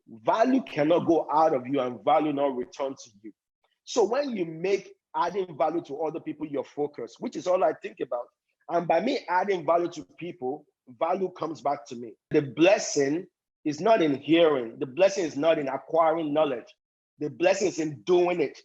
value cannot go out of you and value not return to you. So when you make adding value to other people your focus, which is all I think about, and by me adding value to people, value comes back to me. The blessing is not in hearing. The blessing is not in acquiring knowledge. The blessing is in doing it.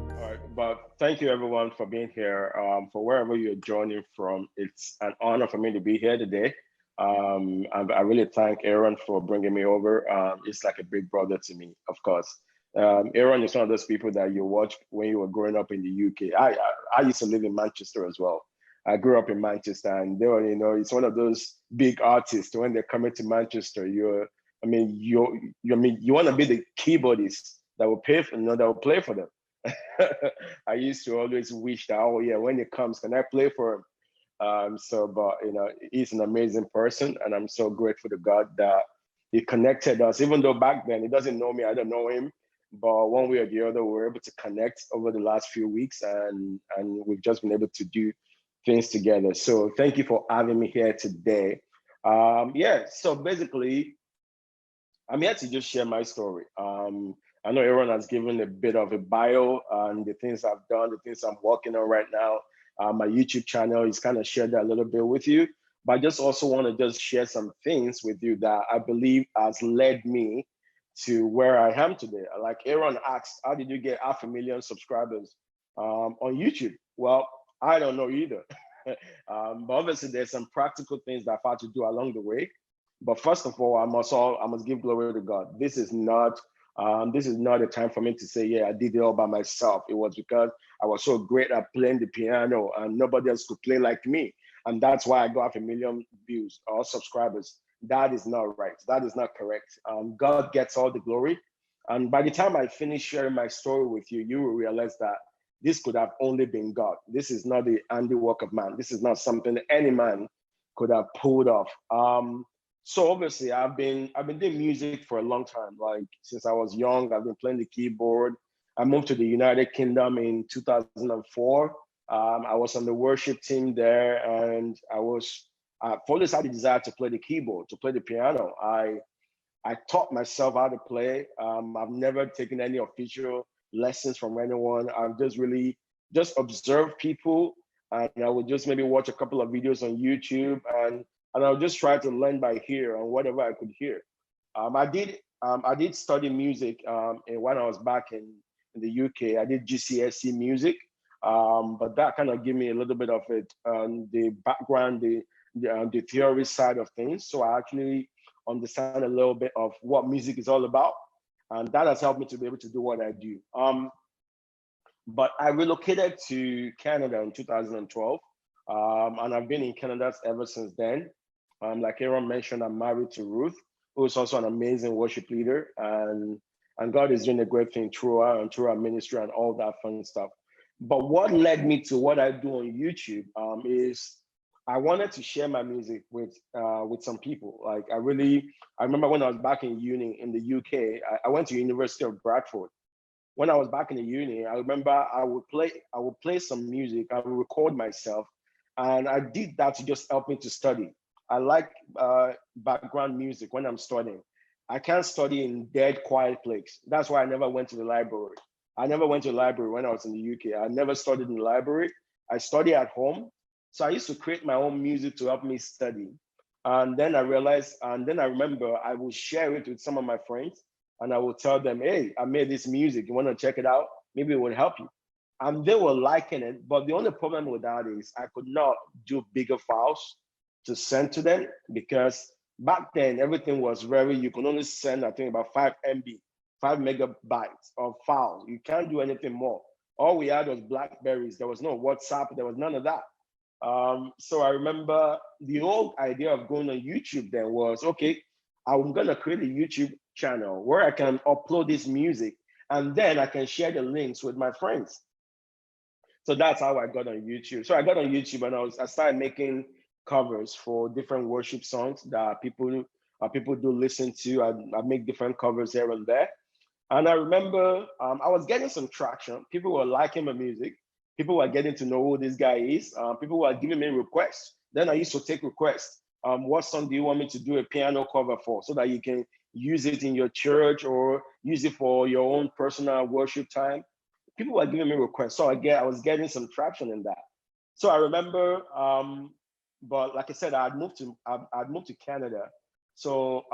All right, but thank you everyone for being here. For wherever you're joining from, it's an honor for me to be here today. I really thank Aaron for bringing me over. It's like a big brother to me, of course. Aaron is one of those people that you watch when you were growing up in the UK. I used to live in Manchester as well. I grew up in Manchester, and they were, it's one of those big artists. When they're coming to Manchester, you want to be the keyboardist that will pay for, that will play for them. I used to always wish that, oh yeah, when it comes, can I play for him? But he's an amazing person, and I'm so grateful to God that he connected us. Even though back then he doesn't know me, I don't know him, but one way or the other, we were able to connect over the last few weeks, and we've just been able to do things together. So thank you for having me here today. So basically, I'm here to just share my story. I know Aaron has given a bit of a bio and the things I've done, the things I'm working on right now. My YouTube channel, he's kind of shared that a little bit with you. But I just also want to just share some things with you that I believe has led me to where I am today. Like Aaron asked, how did you get 500,000 subscribers on YouTube? Well, I don't know either. But obviously there's some practical things that I've had to do along the way. But first of all, I must give glory to God. This is not a time for me to say, yeah, I did it all by myself. It was because I was so great at playing the piano and nobody else could play like me. And that's why I got 500,000 views or subscribers. That is not right. That is not correct. God gets all the glory. And by the time I finish sharing my story with you, you will realize that this could have only been God. This is not the handiwork of man. This is not something any man could have pulled off. So obviously I've been doing music for a long time. Like since I was young, I've been playing the keyboard. I moved to the United Kingdom in 2004. I was on the worship team there, and I've always had the desire to play the keyboard, to play the piano. I taught myself how to play. I've never taken any official lessons from anyone. I've just really just observed people, and I would just maybe watch a couple of videos on YouTube, and I'll just try to learn by ear on whatever I could hear. I did study music when I was back in the UK. I did GCSE music, but that kind of gave me a little bit of it, the background, the theory side of things. So I actually understand a little bit of what music is all about, and that has helped me to be able to do what I do. But I relocated to Canada in 2012, and I've been in Canada ever since then. Like Aaron mentioned, I'm married to Ruth, who is also an amazing worship leader, and God is doing a great thing through her and through our ministry and all that fun stuff. But what led me to what I do on YouTube is I wanted to share my music with some people. Like I remember when I was back in uni in the UK, I went to University of Bradford. When I was back in the uni, I remember I would play some music, I would record myself, and I did that to just help me to study. I like background music when I'm studying. I can't study in dead, quiet place. That's why I never went to the library. I never went to the library when I was in the UK. I never studied in the library. I study at home. So I used to create my own music to help me study. And then I remember I would share it with some of my friends, and I would tell them, hey, I made this music. You want to check it out? Maybe it would help you. And they were liking it. But the only problem with that is I could not do bigger files to send to them, because back then everything was you could only send, I think, about 5 MB, 5 megabytes of files. You can't do anything more. All we had was Blackberries. There was no WhatsApp. There was none of that. So I remember the whole idea of going on YouTube then was, okay, I'm going to create a YouTube channel where I can upload this music, and then I can share the links with my friends. So that's how I got on YouTube. So I got on YouTube, and I started making covers for different worship songs that people do listen to. I make different covers here and there. And I remember I was getting some traction. People were liking my music. People were getting to know who this guy is. People were giving me requests. Then I used to take requests. What song do you want me to do a piano cover for, so that you can use it in your church or use it for your own personal worship time? People were giving me requests. So I was getting some traction in that. So I remember, but like I said, I'd moved to Canada. So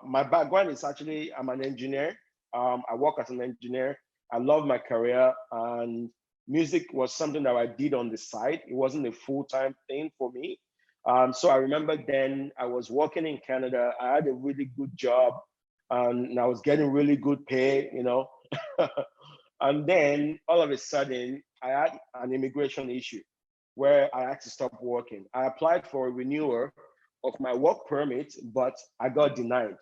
my background is actually, I'm an engineer. I work as an engineer. I love my career, and music was something that I did on the side. It wasn't a full-time thing for me. So I remember then I was working in Canada. I had a really good job, and I was getting really good pay, you know. And then all of a sudden, I had an immigration issue where I had to stop working. I applied for a renewal of my work permit, but I got denied.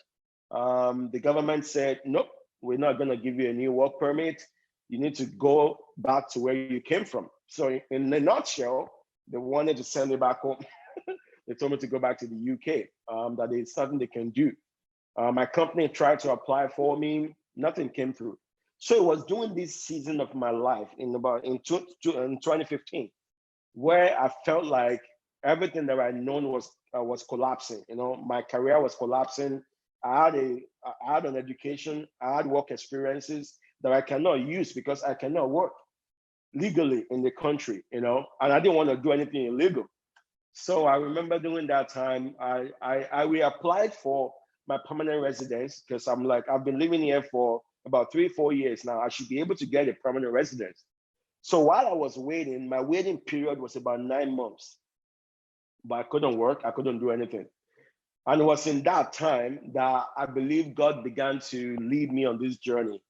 The government said, nope, we're not going to give you a new work permit. You need to go back to where you came from. So in a nutshell, they wanted to send me back home. They told me to go back to the UK, that there's something they can do. My company tried to apply for me, nothing came through. So it was during this season of my life in 2015, where I felt like everything that I'd known was collapsing. You know, my career was collapsing. I had an education, I had work experiences that I cannot use because I cannot work legally in the country, you know, and I didn't want to do anything illegal. So I remember during that time, I reapplied for my permanent residence, because I'm like, I've been living here for about 3-4 years now. I should be able to get a permanent residence. So while I was waiting, my waiting period was about 9 months, but I couldn't work, I couldn't do anything. And it was in that time that I believe God began to lead me on this journey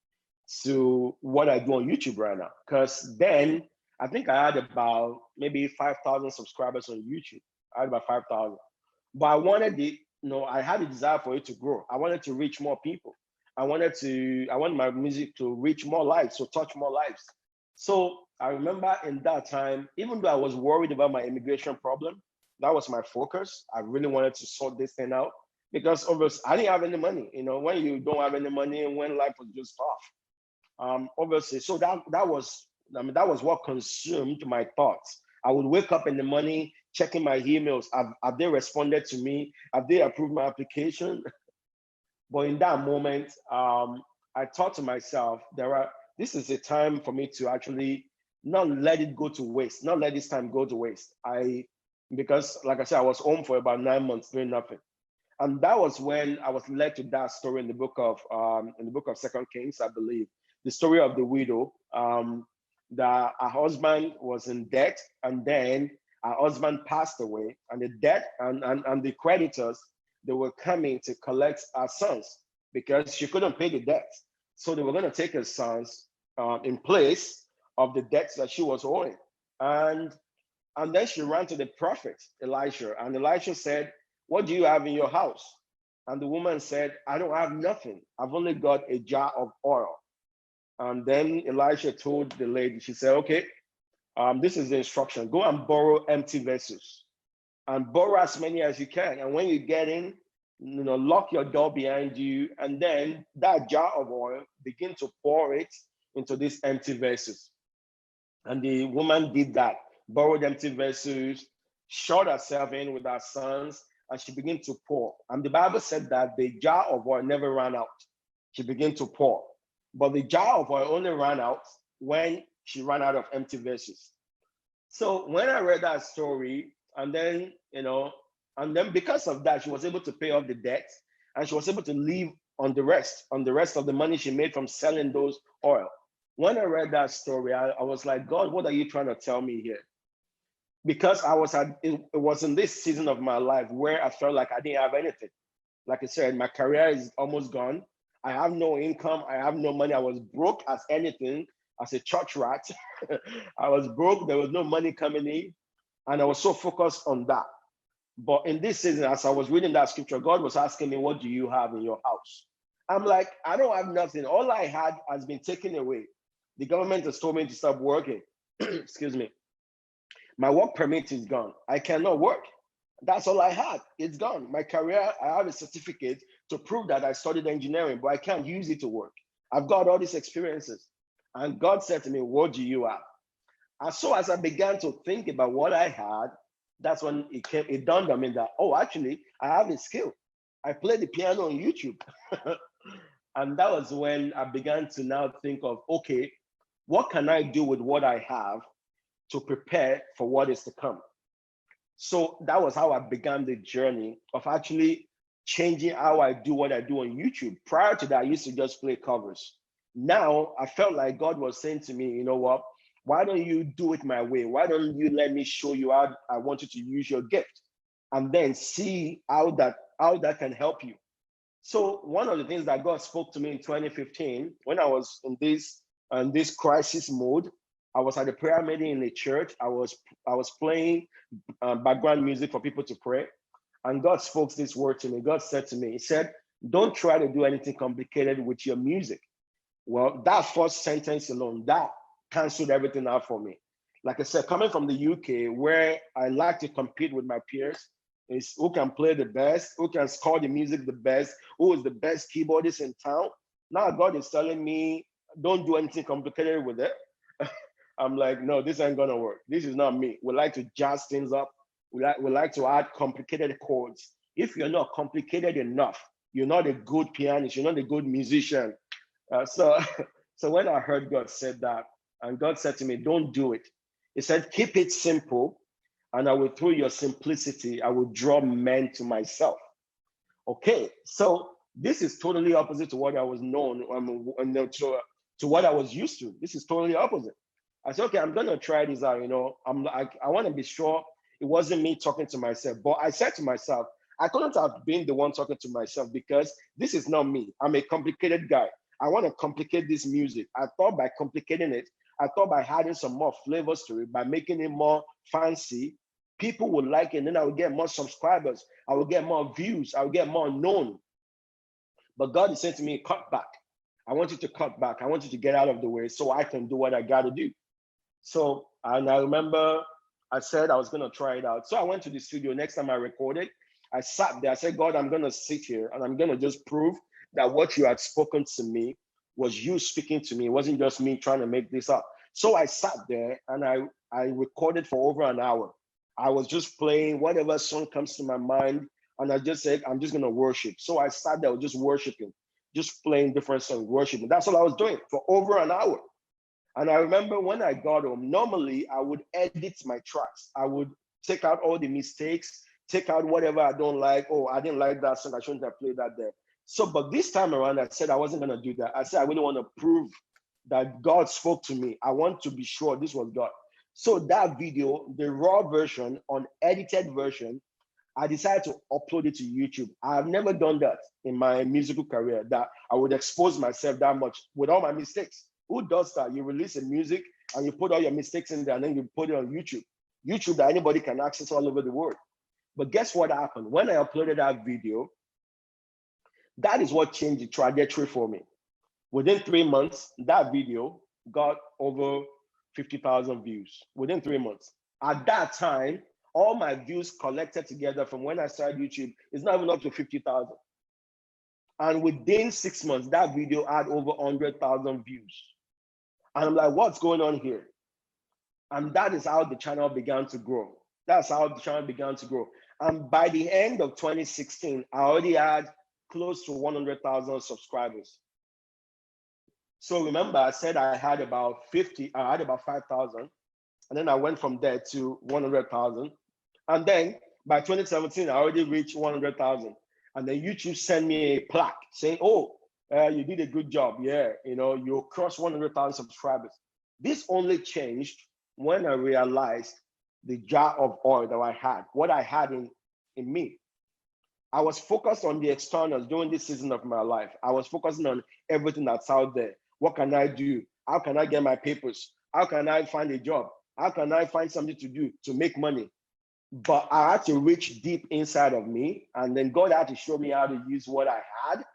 to what I do on YouTube right now. Because then I think I had about maybe 5,000 subscribers on YouTube. I had about 5,000. But I wanted I had a desire for it to grow. I wanted to reach more people. I wanted my music to reach more lives, to touch more lives. So I remember in that time, even though I was worried about my immigration problem, that was my focus. I really wanted to sort this thing out, because obviously I didn't have any money. You know, when you don't have any money and when life was just tough, obviously. So that was what consumed my thoughts. I would wake up in the morning, checking my emails. Have they responded to me? Have they approved my application? But in that moment, I thought to myself, this is a time for me to actually not let it go to waste, not let this time go to waste. Because like I said, I was home for about 9 months doing nothing. And that was when I was led to that story in the book of 2 Kings, I believe, the story of the widow, that her husband was in debt, and then her husband passed away, and the debt and the creditors, they were coming to collect her sons because she couldn't pay the debt. So they were going to take her sons in place of the debts that she was owing. And then she ran to the prophet Elisha, and Elisha said, "What do you have in your house?" And the woman said, "I don't have nothing. I've only got a jar of oil." And then Elisha told the lady, she said, "Okay, this is the instruction. Go and borrow empty vessels and borrow as many as you can. And when you get in, lock your door behind you. And then that jar of oil, begin to pour it into these empty vessels." And the woman did that, borrowed empty vessels, shut herself in with her sons, and she began to pour. And the Bible said that the jar of oil never ran out. She began to pour. But the jar of oil only ran out when she ran out of empty vessels. So when I read that story, and then, because of that, she was able to pay off the debt, and she was able to live on the rest of the money she made from selling those oil. When I read that story, I was like, God, what are you trying to tell me here? Because it was in this season of my life where I felt like I didn't have anything. Like I said, my career is almost gone. I have no income. I have no money. I was broke as anything, as a church rat. I was broke. There was no money coming in. And I was so focused on that. But in this season, as I was reading that scripture, God was asking me, what do you have in your house? I'm like, I don't have nothing. All I had has been taken away. The government has told me to stop working. Excuse me. My work permit is gone. I cannot work. That's all I had. It's gone. My career, I have a certificate to prove that I studied engineering, but I can't use it to work. I've got all these experiences. And God said to me, what do you have? And so as I began to think about what I had, that's when it dawned on me that, oh, actually, I have a skill. I play the piano on YouTube. And that was when I began to now think of, okay, what can I do with what I have to prepare for what is to come? So that was how I began the journey of actually changing how I do what I do on YouTube. Prior to that, I used to just play covers. Now I felt like God was saying to me, you know what? Why don't you do it my way? Why don't you let me show you how I want you to use your gift, and then see how that can help you. So one of the things that God spoke to me in 2015, when I was in this crisis mode, I was at a prayer meeting in the church. I was playing background music for people to pray, and God spoke this word to me. God said to me, He said, "Don't try to do anything complicated with your music." Well, that first sentence alone, that canceled everything out for me. Like I said, coming from the UK, where I like to compete with my peers, is who can play the best, who can score the music the best, who is the best keyboardist in town. Now God is telling me, don't do anything complicated with it. I'm like, no, this ain't gonna work. This is not me. We like to jazz things up. We like to add complicated chords. If you're not complicated enough, you're not a good pianist, you're not a good musician. So when I heard God said that, and God said to me, don't do it. He said, keep it simple, and I will, through your simplicity, I will draw men to myself. Okay, so this is totally opposite to what I was known, to what I was used to. This is totally opposite. I said, okay, I'm gonna try this out. I want to be sure it wasn't me talking to myself. But I said to myself, I couldn't have been the one talking to myself, because this is not me. I'm a complicated guy. I want to complicate this music. I thought by complicating it, I thought by adding some more flavors to it, by making it more fancy, people would like it, and then I would get more subscribers. I would get more views. I would get more known. But God is saying to me, cut back. I want you to cut back. I want you to get out of the way so I can do what I got to do. So, and I remember I said I was going to try it out. So I went to the studio. Next time I recorded, I sat there. I said, God, I'm going to sit here and I'm going to just prove that what you had spoken to me was you speaking to me. It wasn't just me trying to make this up. So I sat there and I recorded for over an hour. I was just playing whatever song comes to my mind. And I just said, I'm just going to worship. So I sat there just worshiping, just playing different songs, worshiping. That's all I was doing for over an hour. And I remember when I got home, normally I would edit my tracks. I would take out all the mistakes, take out whatever I don't like. Oh, I didn't like that song. I shouldn't have played that there. So, but this time around, I said I wasn't going to do that. I said I really want to prove that God spoke to me. I want to be sure this was God. So that video, the raw version, unedited version, I decided to upload it to YouTube. I have never done that in my musical career, that I would expose myself that much with all my mistakes. Who does that? You release a music and you put all your mistakes in there and then you put it on YouTube. YouTube that anybody can access all over the world. But guess what happened? When I uploaded that video, that is what changed the trajectory for me. Within 3 months, that video got over 50,000 views within 3 months. At that time, all my views collected together from when I started YouTube is not even up to 50,000. And within 6 months, that video had over 100,000 views. And I'm like, what's going on here? And that is how the channel began to grow. That's how the channel began to grow. And by the end of 2016, I already had close to 100,000 subscribers. So remember, I said I had about 5,000. And then I went from there to 100,000. And then by 2017, I already reached 100,000. And then YouTube sent me a plaque saying, oh, you did a good job. Yeah, you crossed 100,000 subscribers. This only changed when I realized the jar of oil that I had, what I had in me. I was focused on the externals during this season of my life. I was focusing on everything that's out there. What can I do? How can I get my papers? How can I find a job? How can I find something to do to make money? But I had to reach deep inside of me. And then God had to show me how to use what I had.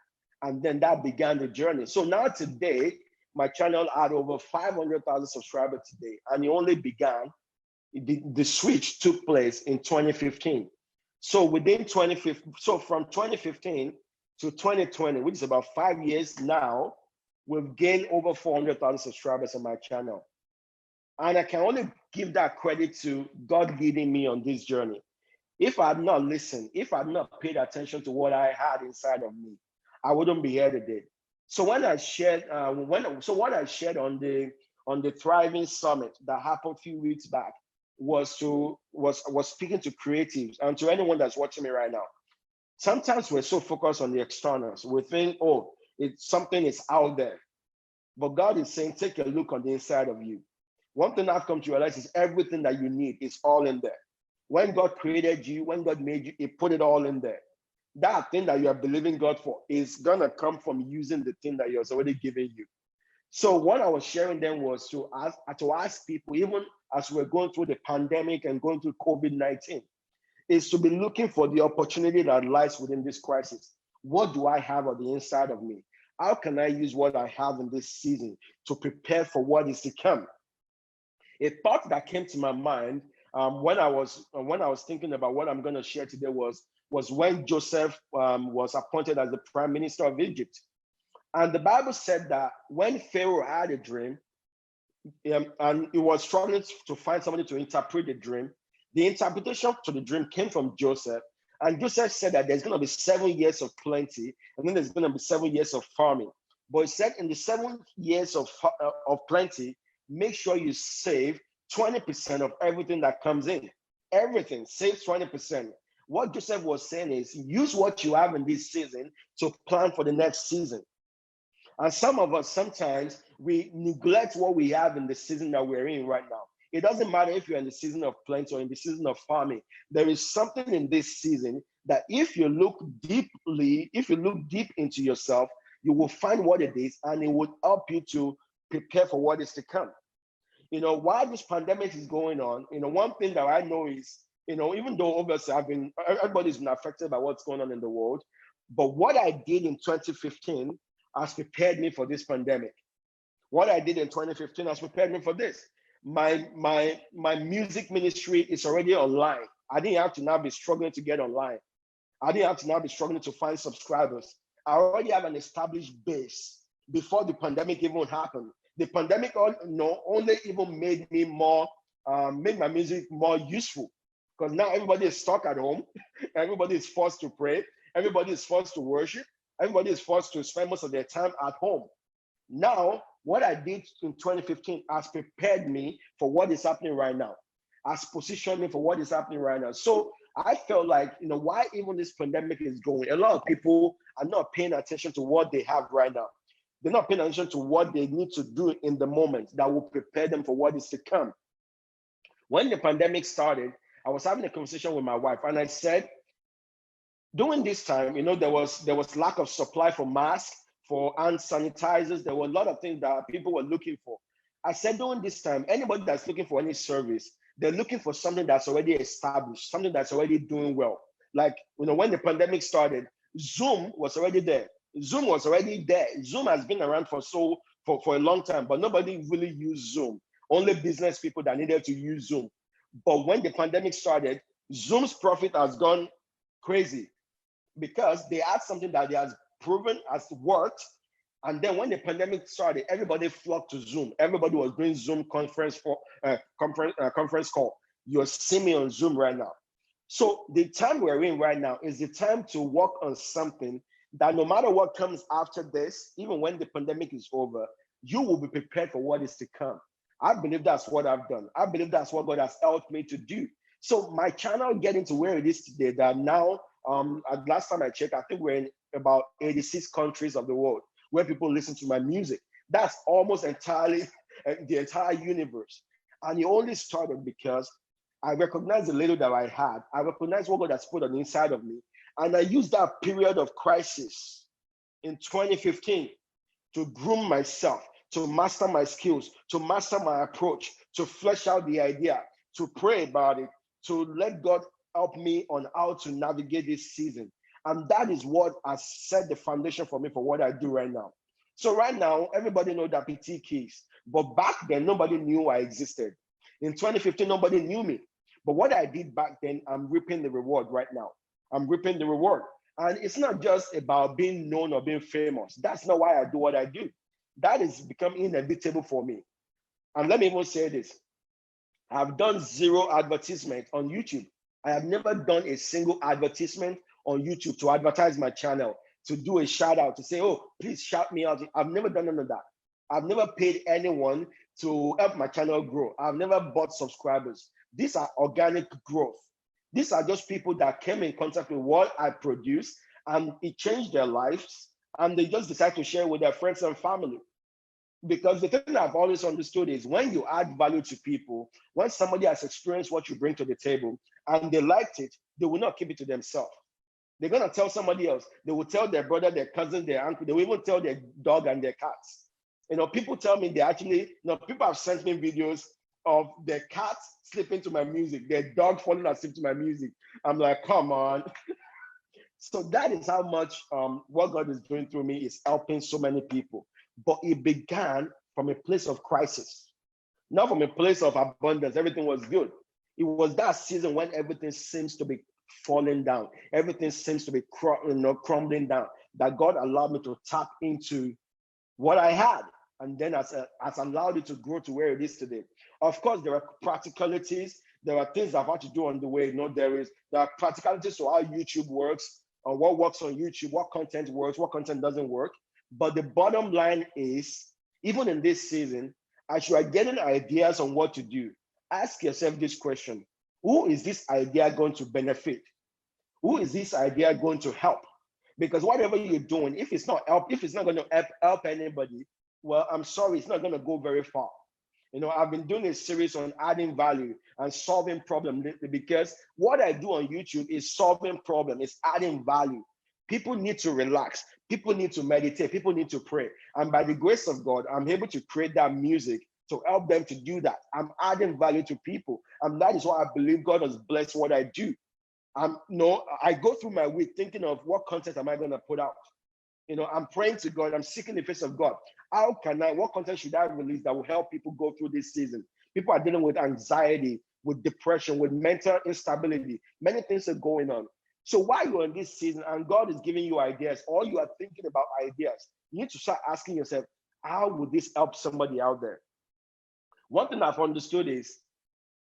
And then that began the journey. So now today, my channel had over 500,000 subscribers today. And it only began, the switch took place in 2015. So within 2015, so from 2015 to 2020, which is about 5 years now, we've gained over 400,000 subscribers on my channel. And I can only give that credit to God leading me on this journey. If I had not listened, if I had not paid attention to what I had inside of me, I wouldn't be here today. So when I shared, what I shared on the Thriving Summit that happened a few weeks back was speaking to creatives and to anyone that's watching me right now. Sometimes we're so focused on the externals. We think, oh, something is out there. But God is saying, take a look on the inside of you. One thing I've come to realize is everything that you need is all in there. When God created you, when God made you, He put it all in there. That thing that you are believing God for is going to come from using the thing that He has already given you. So what I was sharing then was to ask people, even as we're going through the pandemic and going through COVID-19, is to be looking for the opportunity that lies within this crisis. What do I have on the inside of me? How can I use what I have in this season to prepare for what is to come? A thought that came to my mind when I was thinking about what I'm going to share today was when Joseph was appointed as the prime minister of Egypt. And the Bible said that when Pharaoh had a dream, and he was struggling to find somebody to interpret the dream, the interpretation to the dream came from Joseph. And Joseph said that there's going to be 7 years of plenty, and then there's going to be 7 years of farming. But he said in the 7 years of plenty, make sure you save 20% of everything that comes in. Everything, save 20%. What Joseph was saying is use what you have in this season to plan for the next season. And some of us, sometimes we neglect what we have in the season that we're in right now. It doesn't matter if you're in the season of plenty or in the season of farming. There is something in this season that if you look deep into yourself, you will find what it is, and it will help you to prepare for what is to come. While this pandemic is going on, one thing that I know is, even though obviously everybody's been affected by what's going on in the world, but what I did in 2015 has prepared me for this pandemic. What I did in 2015 has prepared me for this. My music ministry is already online. I didn't have to now be struggling to get online. I didn't have to now be struggling to find subscribers. I already have an established base before the pandemic even happened. The pandemic only even made my music more useful, because now everybody is stuck at home. Everybody is forced to pray. Everybody is forced to worship. Everybody is forced to spend most of their time at home. Now, what I did in 2015 has prepared me for what is happening right now, has positioned me for what is happening right now. So I felt like, why even this pandemic is going, a lot of people are not paying attention to what they have right now. They're not paying attention to what they need to do in the moment that will prepare them for what is to come. When the pandemic started, I was having a conversation with my wife, and I said, during this time, there was lack of supply for masks, for hand sanitizers. There were a lot of things that people were looking for. I said, during this time, anybody that's looking for any service, they're looking for something that's already established, something that's already doing well. Like, when the pandemic started, Zoom was already there. Zoom was already there. Zoom has been around for a long time, but nobody really used Zoom. Only business people that needed to use Zoom. But when the pandemic started, Zoom's profit has gone crazy because they had something that they has proven has worked. And then when the pandemic started, everybody flocked to Zoom. Everybody was doing Zoom conference call. You're seeing me on Zoom right now. So the time we're in right now is the time to work on something that no matter what comes after this, even when the pandemic is over, you will be prepared for what is to come. I believe that's what I've done. I believe that's what God has helped me to do. So my channel getting to where it is today, that now, last time I checked, I think we're in about 86 countries of the world where people listen to my music. That's almost entirely the entire universe. And it only started because I recognized the little that I had. I recognized what God has put on the inside of me. And I used that period of crisis in 2015 to groom myself, to master my skills, to master my approach, to flesh out the idea, to pray about it, to let God help me on how to navigate this season. And that is what has set the foundation for me for what I do right now. So right now, everybody knows DappyTKeys, but back then, nobody knew I existed. In 2015, nobody knew me. But what I did back then, I'm reaping the reward right now. I'm reaping the reward. And it's not just about being known or being famous. That's not why I do what I do. That is become inevitable for me. And let me even say this. I've done zero advertisement on YouTube. I have never done a single advertisement on YouTube to advertise my channel, to do a shout out, to say, oh, please shout me out. I've never done none of that. I've never paid anyone to help my channel grow. I've never bought subscribers. These are organic growth. These are just people that came in contact with what I produce, and it changed their lives, and they just decide to share with their friends and family. Because the thing I've always understood is when you add value to people, when somebody has experienced what you bring to the table and they liked it, they will not keep it to themselves. They're going to tell somebody else. They will tell their brother, their cousin, their uncle. They will even tell their dog and their cats. People tell me they actually, people have sent me videos of their cats sleeping to my music, their dog falling asleep to my music. I'm like, come on. So that is how much what God is doing through me is helping so many people. But it began from a place of crisis, not from a place of abundance. Everything was good. It was that season when everything seems to be falling down. Everything seems to be crumbling down, that God allowed me to tap into what I had. And then has allowed it to grow to where it is today. Of course, there are practicalities. There are things I've had to do on the way. There are practicalities to how YouTube works, or what works on YouTube, what content works, what content doesn't work. But the bottom line is, even in this season, as you are getting ideas on what to do, ask yourself this question: who is this idea going to benefit? Who is this idea going to help? Because whatever you're doing, if it's not going to help anybody, well, I'm sorry, it's not going to go very far. I've been doing a series on adding value and solving problems, because what I do on YouTube is solving problems, it's adding value. People need to relax. People need to meditate. People need to pray. And by the grace of God, I'm able to create that music to help them to do that. I'm adding value to people. And that is why I believe God has blessed what I do. I go through my week thinking of what content am I going to put out. I'm praying to God. I'm seeking the face of God. What content should I release that will help people go through this season? People are dealing with anxiety, with depression, with mental instability. Many things are going on. So while you're in this season and God is giving you ideas, or you are thinking about ideas, you need to start asking yourself, how would this help somebody out there? One thing I've understood is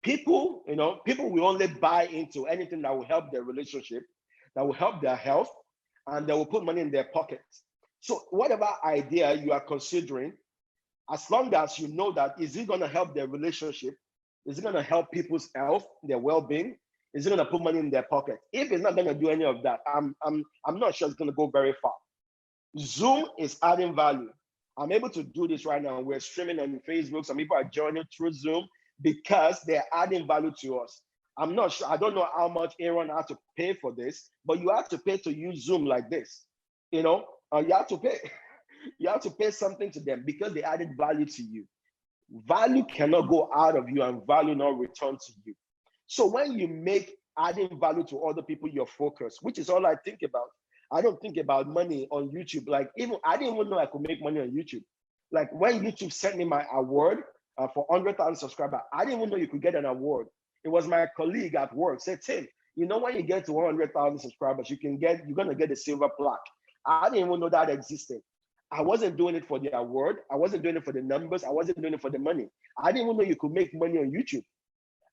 people will only buy into anything that will help their relationship, that will help their health, and they will put money in their pockets. So whatever idea you are considering, as long as you know that, is it going to help their relationship? Is it going to help people's health, their well-being? Is it going to put money in their pocket? If it's not going to do any of that, I'm not sure it's going to go very far. Zoom is adding value. I'm able to do this right now. We're streaming on Facebook. Some people are joining through Zoom because they're adding value to us. I'm not sure. I don't know how much Aaron had to pay for this, but you have to pay to use Zoom like this. You have to pay. You have to pay something to them because they added value to you. Value cannot go out of you and value not return to you. So when you make adding value to other people your focus, which is all I think about. I don't think about money on YouTube. Like, I didn't even know I could make money on YouTube. Like, when YouTube sent me my award for 100,000 subscribers, I didn't even know you could get an award. It was my colleague at work said, Tim, when you get to 100,000 subscribers, you're going to get a silver plaque. I didn't even know that existed. I wasn't doing it for the award. I wasn't doing it for the numbers. I wasn't doing it for the money. I didn't even know you could make money on YouTube.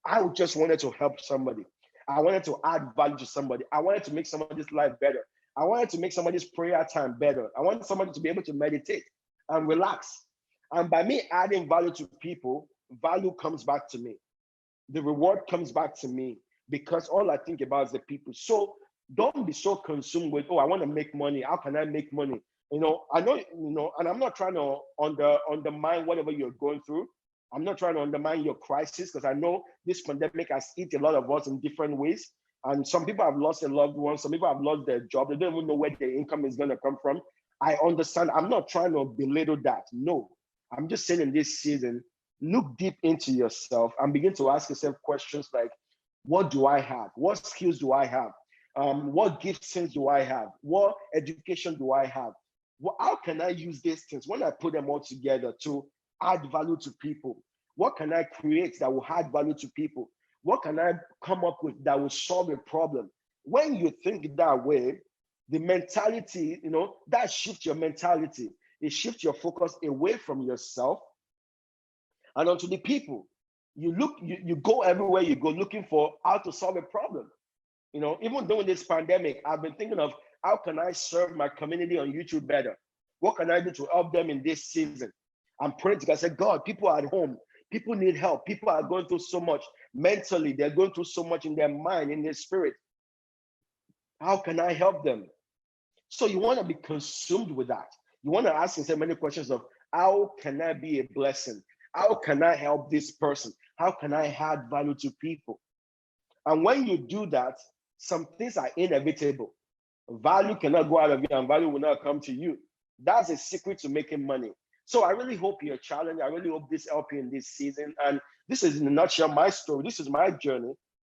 I just wanted to help somebody. I wanted to add value to somebody. I wanted to make somebody's life better. I wanted to make somebody's prayer time better. I wanted somebody to be able to meditate and relax. And by me adding value to people, value comes back to me. The reward comes back to me because all I think about is the people. So don't be so consumed with, I want to make money. How can I make money? I know, and I'm not trying to undermine whatever you're going through. I'm not trying to undermine your crisis, because I know this pandemic has hit a lot of us in different ways. And some people have lost their loved ones. Some people have lost their job. They don't even know where their income is going to come from. I understand. I'm not trying to belittle that. No, I'm just saying in this season, look deep into yourself and begin to ask yourself questions like, what do I have? What skills do I have? What giftings do I have? What education do I have? How can I use these things when I put them all together to add value to people? What can I create that will add value to people? What can I come up with that will solve a problem? When you think that way, the mentality, that shifts your mentality. It shifts your focus away from yourself and onto the people. you go everywhere you go looking for how to solve a problem. Even during this pandemic, I've been thinking of how can I serve my community on YouTube better? What can I do to help them in this season? I'm praying to God. I said, God, people are at home. People need help. People are going through so much mentally. They're going through so much in their mind, in their spirit. How can I help them? So you want to be consumed with that. You want to ask yourself many questions of how can I be a blessing? How can I help this person? How can I add value to people? And when you do that, some things are inevitable. Value cannot go out of you and value will not come to you. That's a secret to making money. So I really hope you're challenged. I really hope this helps you in this season. And this is in a nutshell my story. This is my journey.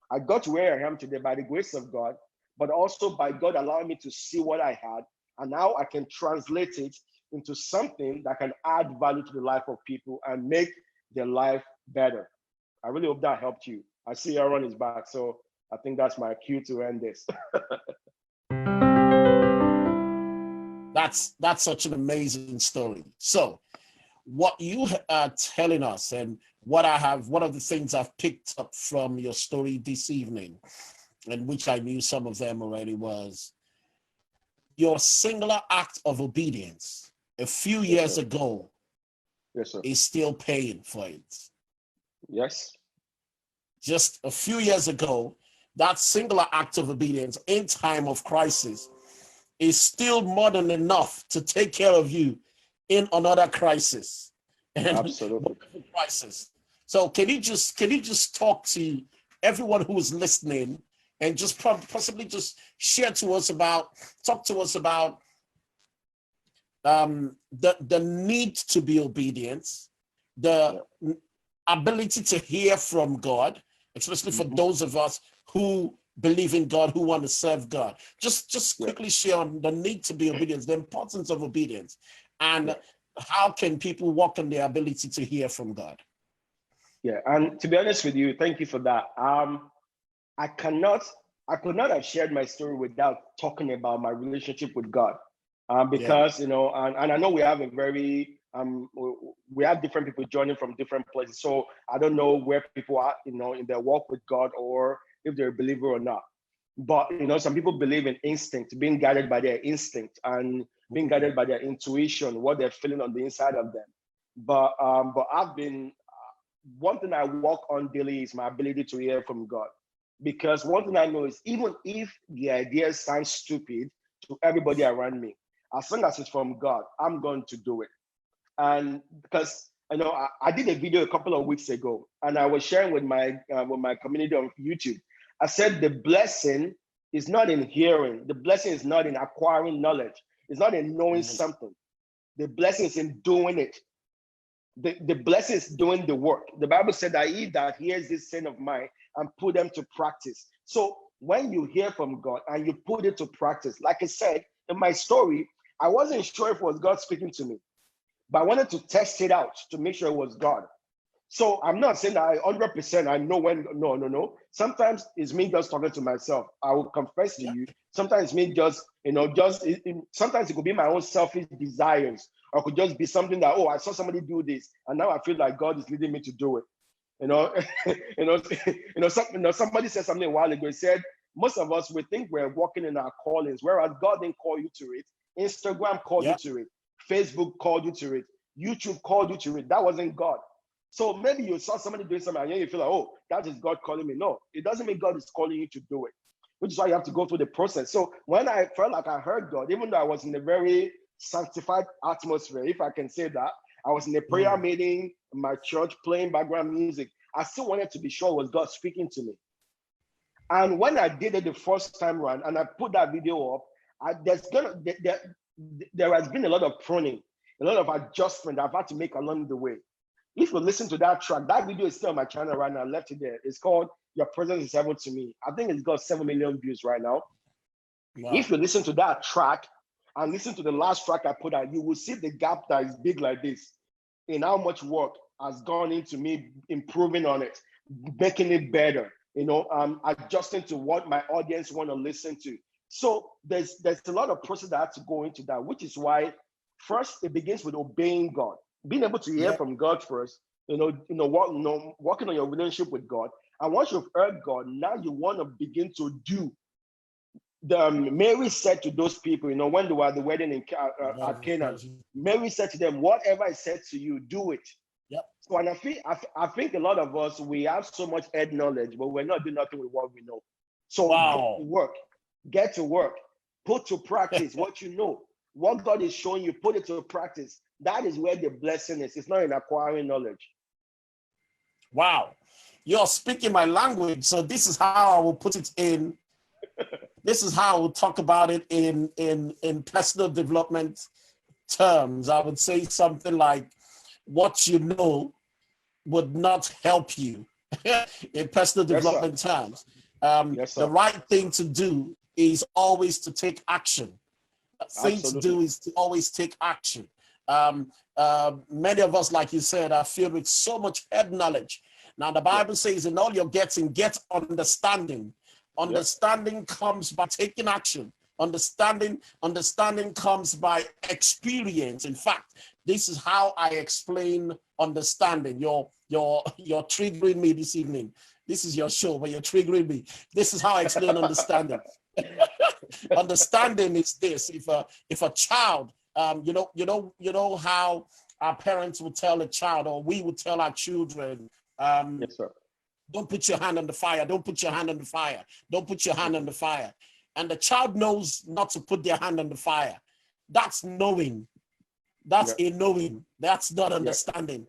I got to where I am today by the grace of God, but also by God allowing me to see what I had. And now I can translate it into something that can add value to the life of people and make their life better. I really hope that helped you. I see Aaron is back, so I think that's my cue to end this. That's such an amazing story. So what you are telling us and one of the things I've picked up from your story this evening, and which I knew some of them already, was your singular act of obedience a few years ago is still paying for it. Yes. Just a few years ago, that singular act of obedience in time of crisis is still more than enough to take care of you in another crisis. Absolutely. Crisis. So can you just talk to everyone who is listening and just possibly just talk to us about the need to be obedient, the ability to hear from God, especially for those of us who believe in God, who want to serve God. Just quickly share on the need to be obedient, the importance of obedience, and how can people walk in their ability to hear from God. Yeah, and to be honest with you, thank you for that. I could not have shared my story without talking about my relationship with God, because and I know we have we have different people joining from different places, so I don't know where people are, in their walk with God, or if they're a believer or not. But some people believe in instinct, being guided by their instinct and being guided by their intuition, what they're feeling on the inside of them. But I've been one thing I work on daily is my ability to hear from God. Because one thing I know is even if the idea sounds stupid to everybody around me, as long as it's from God, I'm going to do it. And because I did a video a couple of weeks ago, and I was sharing with my community on YouTube. I said the blessing is not in hearing. The blessing is not in acquiring knowledge. It's not in knowing something. The blessing is in doing it. The blessing is doing the work. The Bible said that he that hears this saying of mine and put them to practice. So when you hear from God and you put it to practice, like I said in my story, I wasn't sure if it was God speaking to me, but I wanted to test it out to make sure it was God. So I'm not saying that I 100% I know when. No. Sometimes it's me just talking to myself. I will confess to you. Sometimes it's me just sometimes it could be my own selfish desires, or it could just be something that, I saw somebody do this, and now I feel like God is leading me to do it. Somebody said something a while ago. He said most of us, we think we're walking in our callings, whereas God didn't call you to it. Instagram called you to it. Facebook called you to it. YouTube called you to it. That wasn't God. So maybe you saw somebody doing something and you feel like, that is God calling me. No, it doesn't mean God is calling you to do it, which is why you have to go through the process. So when I felt like I heard God, even though I was in a very sanctified atmosphere, if I can say that, I was in a prayer meeting in my church playing background music, I still wanted to be sure it was God speaking to me. And when I did it the first time around and I put that video up, there has been a lot of pruning, a lot of adjustment I've had to make along the way. If you listen to that track, that video is still on my channel right now. I left it there. It's called Your Presence is Heaven to Me. I think it's got 7 million views right now. Wow. If you listen to that track and listen to the last track I put out, you will see the gap that is big like this in how much work has gone into me improving on it, making it better, adjusting to what my audience want to listen to. So there's a lot of process that I had to go into that, which is why first it begins with obeying God. Being able to hear from God first, working on your relationship with God. And once you've heard God, now you want to begin to do. Mary said to those people, when they were at the wedding at Canaan, Mary said to them, whatever I said to you, do it. Yep. So, and I think a lot of us, we have so much head knowledge, but we're not doing nothing with what we know. So get to work, put to practice what you know. What God is showing you, put it to practice. That is where the blessing is. It's not in acquiring knowledge. Wow. You're speaking my language. So this is how I will put it in. This is how I will talk about it in personal development terms. I would say something like, what you know would not help you in personal development terms. The right thing to do is always to take action. Thing to do is to always take action. Many of us, like you said, are filled with so much head knowledge. Now, the Bible says, in all you're getting, get understanding. Understanding comes by taking action. Understanding comes by experience. In fact, this is how I explain understanding. You're triggering me this evening. This is your show, but you're triggering me. This is how I explain understanding. Understanding is this: if a child, you know how our parents would tell a child, or we would tell our children, don't put your hand on the fire. Don't put your hand on the fire. Don't put your hand on the fire. And the child knows not to put their hand on the fire. That's knowing. That's a knowing. That's not understanding.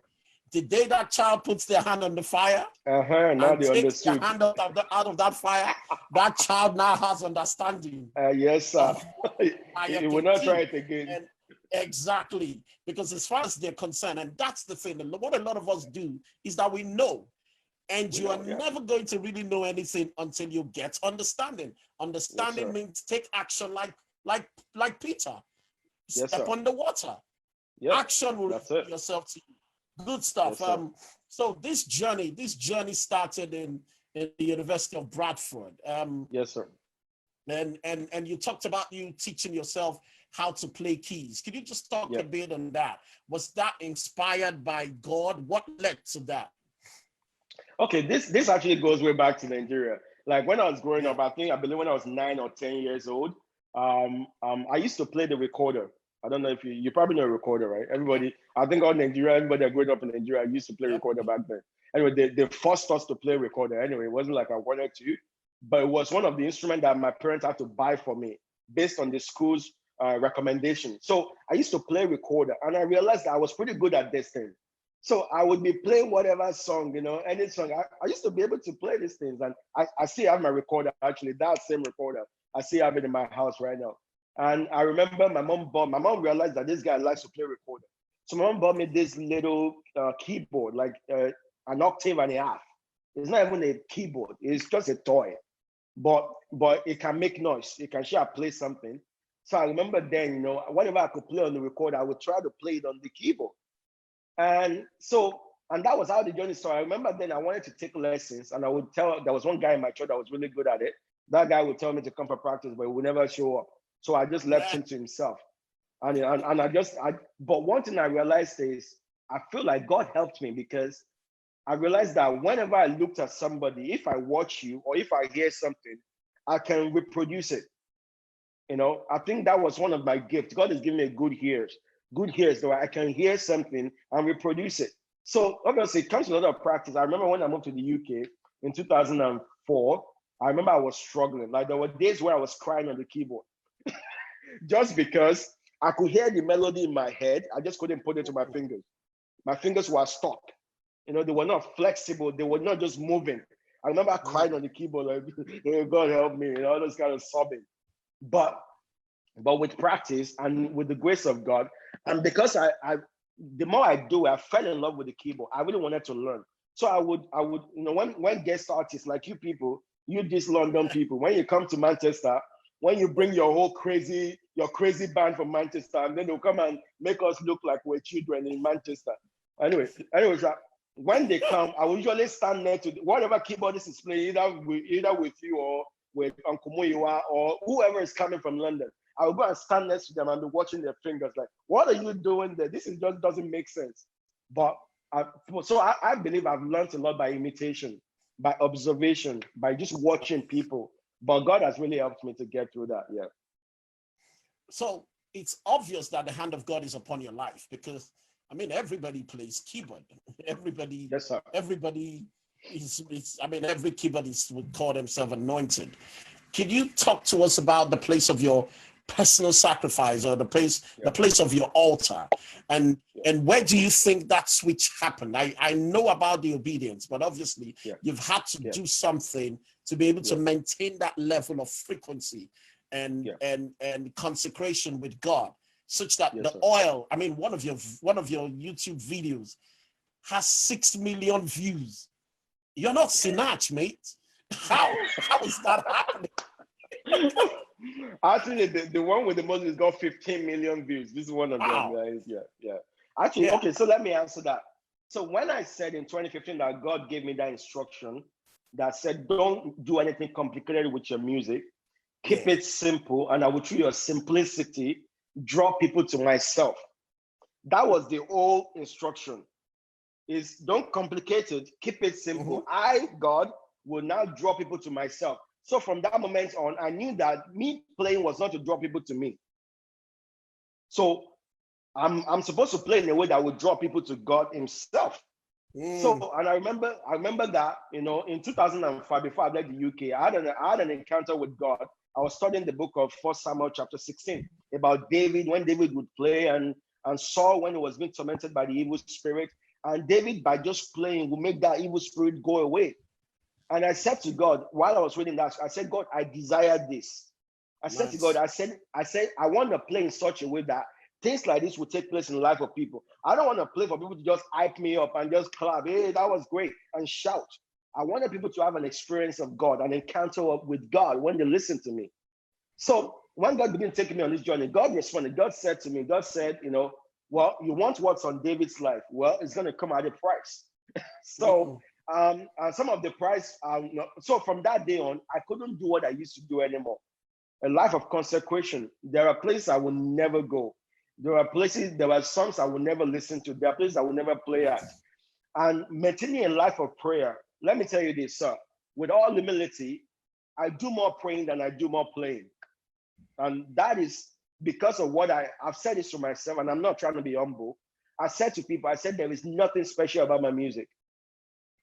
The day that child puts their hand on the fire and takes their hand out of that fire, that child now has understanding. Yes, sir. He will not try it again. And exactly. Because as far as they're concerned, and that's the thing, what a lot of us do is that we know. And you are never going to really know anything until you get understanding. Understanding means take action like Peter. Step on the water. Action will reveal yourself to you. Good stuff. So this journey started in the University of Bradford. Yes, sir. And you talked about you teaching yourself how to play keys. Can you just talk a bit on that? Was that inspired by God? What led to that? Okay, this actually goes way back to Nigeria. Like when I was growing up, I believe when I was 9 or 10 years old, I used to play the recorder. I don't know if you probably know a recorder, right? Everybody, I think all Nigeria, everybody that growing up in Nigeria used to play recorder back then. Anyway, they forced us to play recorder. Anyway, it wasn't like I wanted to, but it was one of the instruments that my parents had to buy for me based on the school's recommendation. So I used to play recorder, and I realized that I was pretty good at this thing. So I would be playing whatever song, any song. I used to be able to play these things, and I still have my recorder, actually, that same recorder. I still have it in my house right now. And I remember my mom realized that this guy likes to play recorder. So my mom bought me this little keyboard, like an octave and a half. It's not even a keyboard, it's just a toy. But it can make noise. It can play something. So I remember then, whatever I could play on the recorder, I would try to play it on the keyboard. And that was how the journey started. I remember then I wanted to take lessons, and I would there was one guy in my church that was really good at it. That guy would tell me to come for practice, but he would never show up. So I just left him to himself. But one thing I realized is I feel like God helped me, because I realized that whenever I looked at somebody, if I watch you or if I hear something, I can reproduce it. I think that was one of my gifts. God has given me good ears, so I can hear something and reproduce it. So obviously it comes to a lot of practice. I remember when I moved to the UK in 2004, I remember I was struggling. Like there were days where I was crying on the keyboard just because I could hear the melody in my head. I just couldn't put it to my fingers. My fingers were stuck. They were not flexible. They were not just moving. I remember crying on the keyboard, like, God help me, all those kind of sobbing. But with practice and with the grace of God, and because the more I do, I fell in love with the keyboard. I really wanted to learn. So I would, when guest artists like you people, these London people, when you come to Manchester, when you bring your crazy band from Manchester, and then they'll come and make us look like we're children in Manchester. Anyway, when they come, I will usually stand next to whatever keyboardist is playing, either with you or with Uncle Muyiwa or whoever is coming from London. I will go and stand next to them and be watching their fingers like, what are you doing there? This just doesn't make sense. But I believe I've learned a lot by imitation, by observation, by just watching people. But God has really helped me to get through that. Yeah. So it's obvious that the hand of God is upon your life, because I mean everybody plays keyboard. Everybody, Yes, sir. everybody is I mean, every keyboardist would call themselves anointed. Can you talk to us about the place of your personal sacrifice, or the place of your altar, and where do you think that switch happened? I know about the obedience, but obviously you've had to do something to be able to maintain that level of frequency and consecration with God, such that the oil, I mean, one of your YouTube videos has 6 million views. You're not Sinach, mate. How is that happening? Actually, the one with the most has got 15 million views. This is one of them, guys. Yeah. Actually, okay, so let me answer that. So when I said in 2015 that God gave me that instruction that said, don't do anything complicated with your music, keep it simple, and I will, through your simplicity, draw people to myself. That was the old instruction, is don't complicate it, keep it simple. I, God, will now draw people to myself. So from that moment on, I knew that me playing was not to draw people to me. So I'm supposed to play in a way that would draw people to God Himself. So, and I remember that, you know, in 2005, before I left the UK, I had an encounter with God. I was studying the book of 1 Samuel chapter 16 about David, when David would play, and Saul when he was being tormented by the evil spirit. And David, by just playing, would make that evil spirit go away. And I said to God, while I was reading that, I said, God, I desire this. I said to God, I said, I want to play in such a way that things like this will take place in the life of people. I don't want to play for people to just hype me up and just clap, hey, that was great, and shout. I wanted people to have an experience of God, an encounter with God when they listen to me. So when God began taking me on this journey, God responded. God said to me, God said, you know, well, you want what's on David's life? Well, it's going to come at a price. So and some of the price, so from that day on, I couldn't do what I used to do anymore. A life of consecration. There are places I will never go. There are songs I will never listen to. There are places I will never play at. And maintaining a life of prayer, let me tell you this, sir, with all humility, I do more praying than I do more playing. And that is because of what I've said this to myself, and I'm not trying to be humble. I said to people, I said, there is nothing special about my music.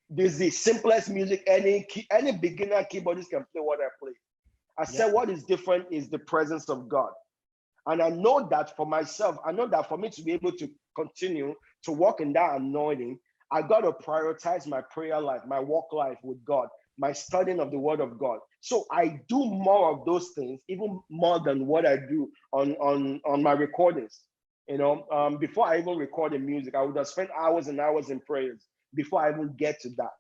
This is the simplest music any beginner keyboardist can play what I play. I said what is different is the presence of God. And I know that for myself, I know that for me to be able to continue to walk in that anointing, I got to prioritize my prayer life, my walk life with God, my studying of the Word of God. So I do more of those things, even more than what I do on my recordings. You know, before I even record the music, I would have spent hours and hours in prayers before I even get to that.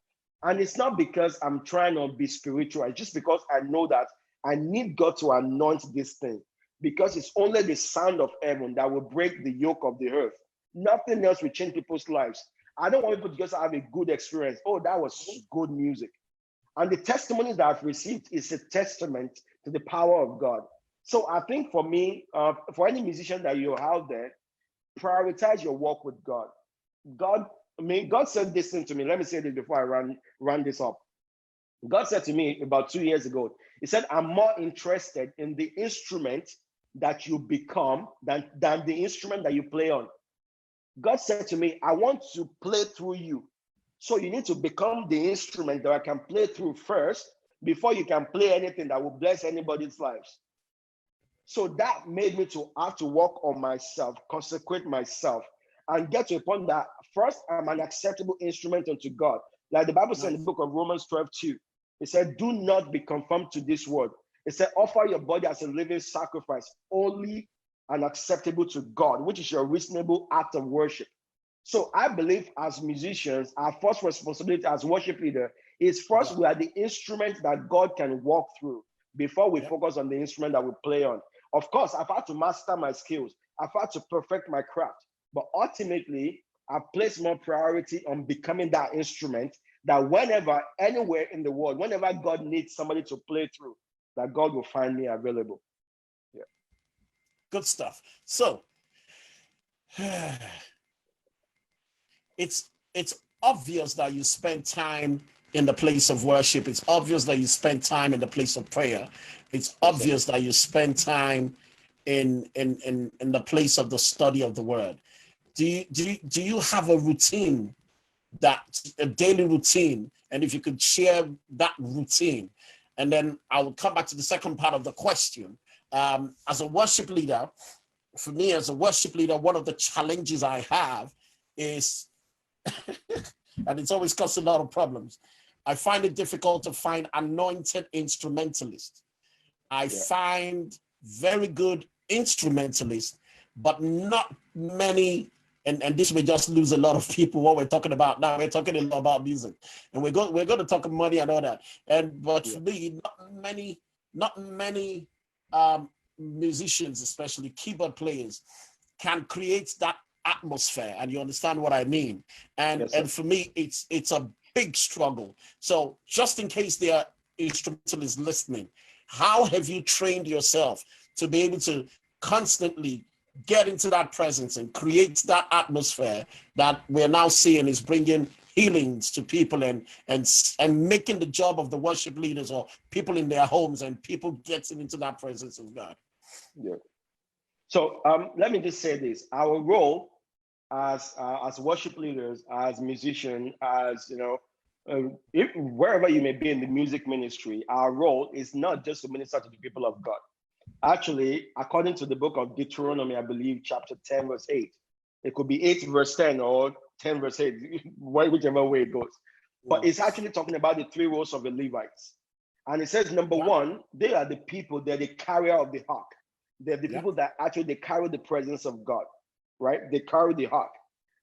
And it's not because I'm trying to be spiritual, it's just because I know that I need God to anoint this thing, because it's only the sound of heaven that will break the yoke of the earth. Nothing else will change people's lives. I don't want people to just have a good experience. Oh, that was good music. And the testimonies that I've received is a testament to the power of God. So I think for me, for any musician that you're out there, prioritize your walk with God. God said this thing to me. Let me say this before I run this up. God said to me about 2 years ago, He said, I'm more interested in the instrument that you become than the instrument that you play on. God said to me, I want to play through you. So you need to become the instrument that I can play through first before you can play anything that will bless anybody's lives. So that made me to have to work on myself, consecrate myself, and get to a point that first I'm an acceptable instrument unto God. Like the Bible said in the book of Romans 12:2, it said, do not be conformed to this world. It said, offer your body as a living sacrifice, holy and acceptable to God, which is your reasonable act of worship. So I believe as musicians, our first responsibility as worship leader is first we are the instrument that God can walk through before we focus on the instrument that we play on. Of course, I've had to master my skills. I've had to perfect my craft. But ultimately, I place more priority on becoming that instrument that whenever, anywhere in the world, whenever God needs somebody to play through, that God will find me available. Yeah. Good stuff. So, it's it's obvious that you spend time in the place of worship. It's obvious that you spend time in the place of prayer. It's obvious that you spend time in the place of the study of the word. Do you have a routine, a daily routine? And if you could share that routine, and then I will come back to the second part of the question. As a worship leader, for me as a worship leader, one of the challenges I have is, and it's always caused a lot of problems, I find it difficult to find anointed instrumentalists. I find very good instrumentalists, but not many, and this may just lose a lot of people. What we're talking about now, we're talking a lot about music, and we're going to talk money and all that. But for me, not many musicians, especially keyboard players, can create that atmosphere, and you understand what I mean. And for me, it's a big struggle. So just in case there are instrumentalists listening, how have you trained yourself to be able to constantly get into that presence and create that atmosphere that we're now seeing is bringing healings to people and making the job of the worship leaders or people in their homes and people getting into that presence of God? Yeah. So let me just say this: our role as worship leaders, as musicians, as wherever you may be in the music ministry, our role is not just to minister to the people of God. Actually, according to the book of Deuteronomy, I believe chapter 10, verse 8, it could be 8 verse 10 or 10 verse 8, whichever way it goes. But it's actually talking about the three roles of the Levites. And it says, number one, they are the people, they're the carrier of the ark. They're the people that actually, they carry the presence of God, right? They carry the ark.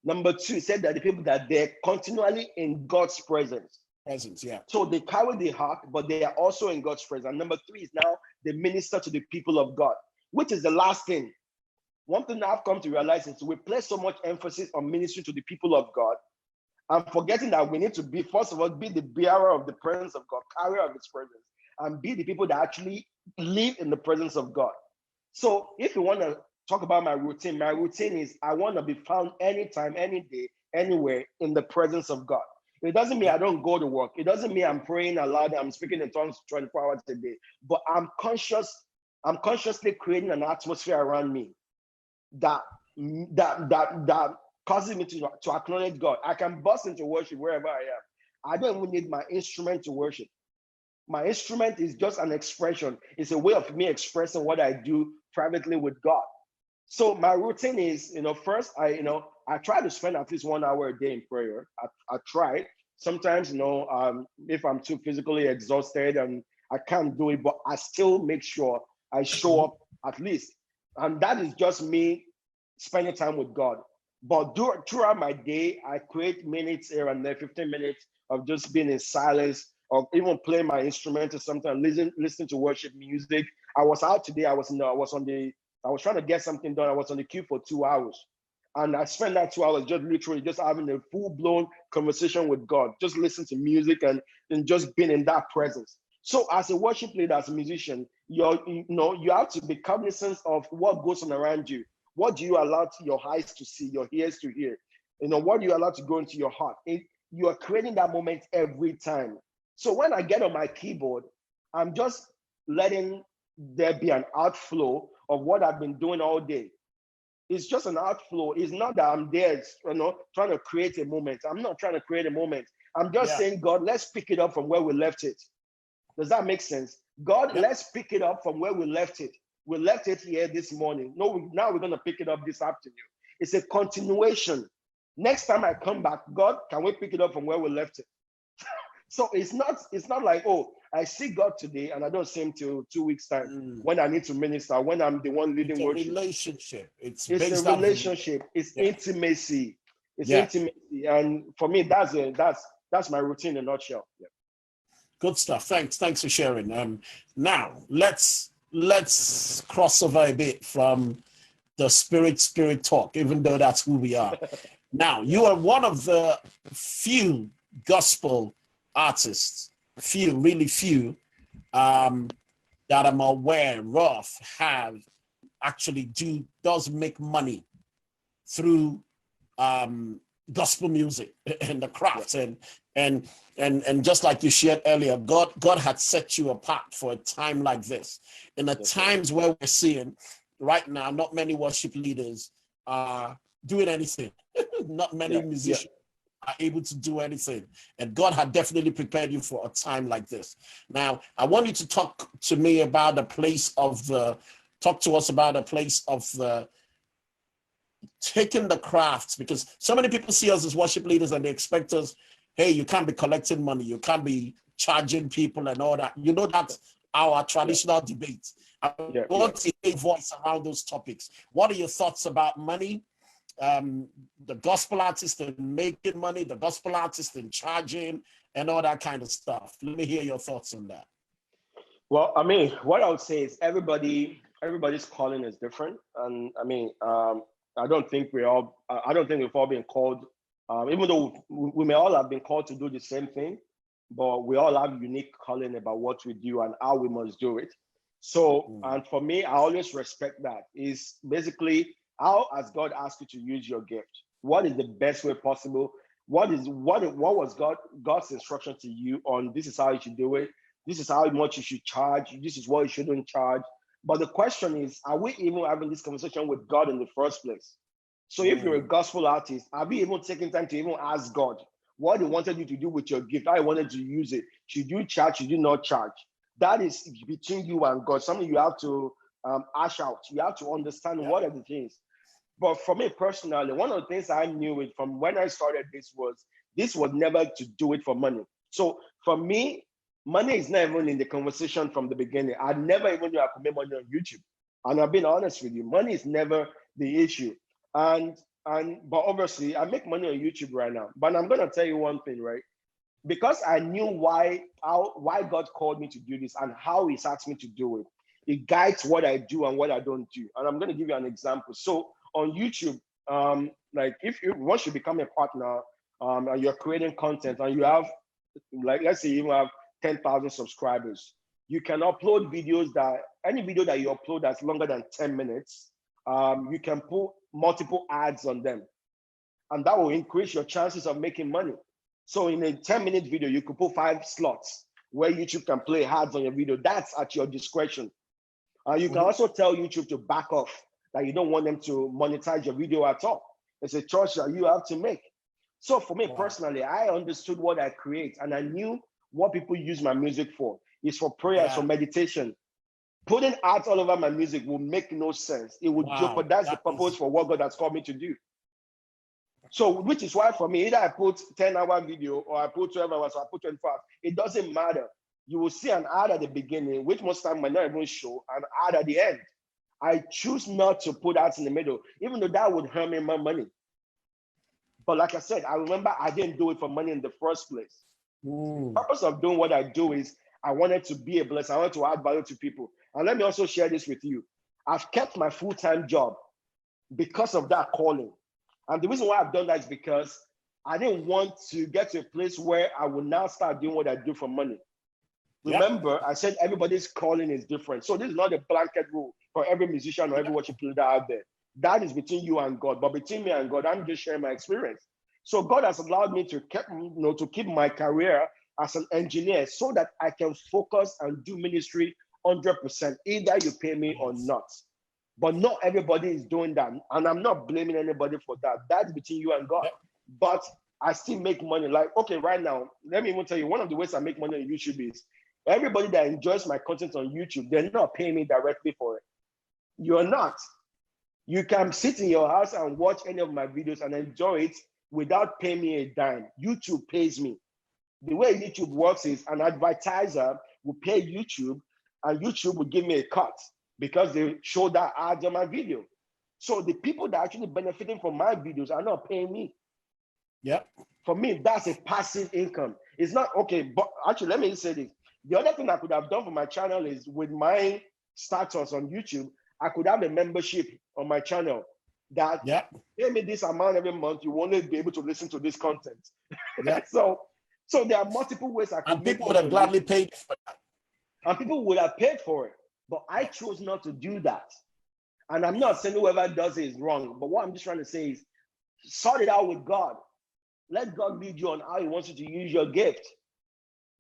Number two, it said that the people that they're continually in God's presence. So they carry the ark, but they are also in God's presence. And number three is now they minister to the people of God, which is the last thing. One thing I've come to realize is we place so much emphasis on ministering to the people of God and forgetting that we need to be, first of all, be the bearer of the presence of God, carrier of his presence, and be the people that actually live in the presence of God. So if you want to talk about my routine is I want to be found anytime, any day, anywhere in the presence of God. It doesn't mean I don't go to work. It doesn't mean I'm praying aloud, I'm speaking in tongues 24 hours a day. But I'm consciously creating an atmosphere around me that causes me to acknowledge God. I can burst into worship wherever I am. I don't even need my instrument to worship. My instrument is just an expression. It's a way of me expressing what I do privately with God. So my routine is, first I try to spend at least 1 hour a day in prayer. I try. Sometimes, if I'm too physically exhausted and I can't do it, but I still make sure I show up at least. And that is just me spending time with God. But throughout my day, I create minutes here and there, 15 minutes of just being in silence, or even playing my instrument or something, listening to worship music. I was out today. I was trying to get something done. I was on the queue for 2 hours. And I spent that 2 hours just literally just having a full-blown conversation with God, just listening to music and just being in that presence. So as a worship leader, as a musician, you have to be cognizant of what goes on around you. What do you allow your eyes to see, your ears to hear? What do you allow to go into your heart? You are creating that moment every time. So when I get on my keyboard, I'm just letting there be an outflow of what I've been doing all day. It's just an outflow. It's not that I'm there, trying to create a moment. I'm not trying to create a moment. I'm just saying, God, let's pick it up from where we left it. Does that make sense? God, let's pick it up from where we left it. We left it here this morning. No, now we're going to pick it up this afternoon. It's a continuation. Next time I come back, God, can we pick it up from where we left it? So it's not like, oh, I see God today and I don't see him till 2 weeks time when I need to minister, when I'm the one leading worship. It's a relationship. It's a relationship. It's intimacy. It's intimacy. And for me, that's my routine in a nutshell. Yeah. Good stuff. Thanks for sharing. Now let's cross over a bit from the spirit talk, even though that's who we are. Now, you are one of the few gospel artists, really few, that I'm aware of have actually does make money through gospel music and the craft, and just like you shared earlier, God had set you apart for a time like this. In the times where we're seeing right now, not many worship leaders are doing anything. Not many musicians are able to do anything. And God had definitely prepared you for a time like this. Now, I want you to talk to me about the place of talk to us about the place of taking the crafts, because so many people see us as worship leaders and they expect us, hey, you can't be collecting money, you can't be charging people and all that. You know, that's our traditional debate. I want to hear a voice around those topics. What are your thoughts about money? The gospel artist in making money, the gospel artist in charging, and all that kind of stuff. Let me hear your thoughts on that. Well, I mean, what I would say is everybody's calling is different, and I mean, I don't think we've all been called, even though we may all have been called to do the same thing, but we all have unique calling about what we do and how we must do it. So, and for me, I always respect that. Is basically, how has God asked you to use your gift? What is the best way possible? What was God's instruction to you on this is how you should do it? This is how much you should charge. This is what you shouldn't charge. But the question is, are we even having this conversation with God in the first place? So if you're a gospel artist, have you even taken time to even ask God what he wanted you to do with your gift, how he wanted to use it? Should you charge? Should you not charge? That is between you and God, something you have to ash out. You have to understand what are the things. But for me personally, one of the things I knew it from when I started this was never to do it for money. So for me, money is not even in the conversation from the beginning. I never even knew I could make money on YouTube. And I've been honest with you, money is never the issue. But obviously I make money on YouTube right now. But I'm gonna tell you one thing, right? Because I knew why God called me to do this and how he's asked me to do it. It guides what I do and what I don't do. And I'm gonna give you an example. So on YouTube, like once you become a partner, and you're creating content and you have, like, let's say you have 10,000 subscribers, you can upload videos any video that you upload that's longer than 10 minutes, you can put multiple ads on them, and that will increase your chances of making money. So in a 10-minute video, you could put 5 slots where YouTube can play ads on your video. That's at your discretion. You can also tell YouTube to back off, that you don't want them to monetize your video at all. It's a choice that you have to make. So for me personally, I understood what I create, and I knew what people use my music for. It's for prayers, for meditation. Putting ads all over my music will make no sense. It would jeopardize the purpose for what God has called me to do. So, which is why for me, either I put 10-hour video or I put 12 hours or I put 24 hours, it doesn't matter. You will see an ad at the beginning, which most time might not even show, an ad at the end. I choose not to put ads in the middle, even though that would earn me more money. But like I said, I remember I didn't do it for money in the first place. The purpose of doing what I do is I wanted to be a blessing. I wanted to add value to people. And let me also share this with you. I've kept my full-time job because of that calling. And the reason why I've done that is because I didn't want to get to a place where I will now start doing what I do for money. Remember, I said everybody's calling is different. So this is not a blanket rule for every musician or every worship leader out there. That is between you and God. But between me and God, I'm just sharing my experience. So God has allowed me to keep my career as an engineer so that I can focus and do ministry 100%, either you pay me or not. But not everybody is doing that. And I'm not blaming anybody for that. That's between you and God. But I still make money. Like, okay, right now, let me even tell you, one of the ways I make money on YouTube is everybody that enjoys my content on YouTube, they're not paying me directly for it. You're not. You can sit in your house and watch any of my videos and enjoy it without paying me a dime. YouTube pays me. The way YouTube works is an advertiser will pay YouTube and YouTube will give me a cut because they show that ads on my video. So the people that are actually benefiting from my videos are not paying me. Yep. For me, that's a passive income. It's not, okay, but actually, let me say this. The other thing I could have done for my channel is with my status on YouTube, I could have a membership on my channel that pay me this amount every month. You won't be able to listen to this content. So there are multiple ways I could. And people would have gladly paid for that. And people would have paid for it. But I chose not to do that. And I'm not saying whoever does it is wrong. But what I'm just trying to say is sort it out with God. Let God lead you on how He wants you to use your gift.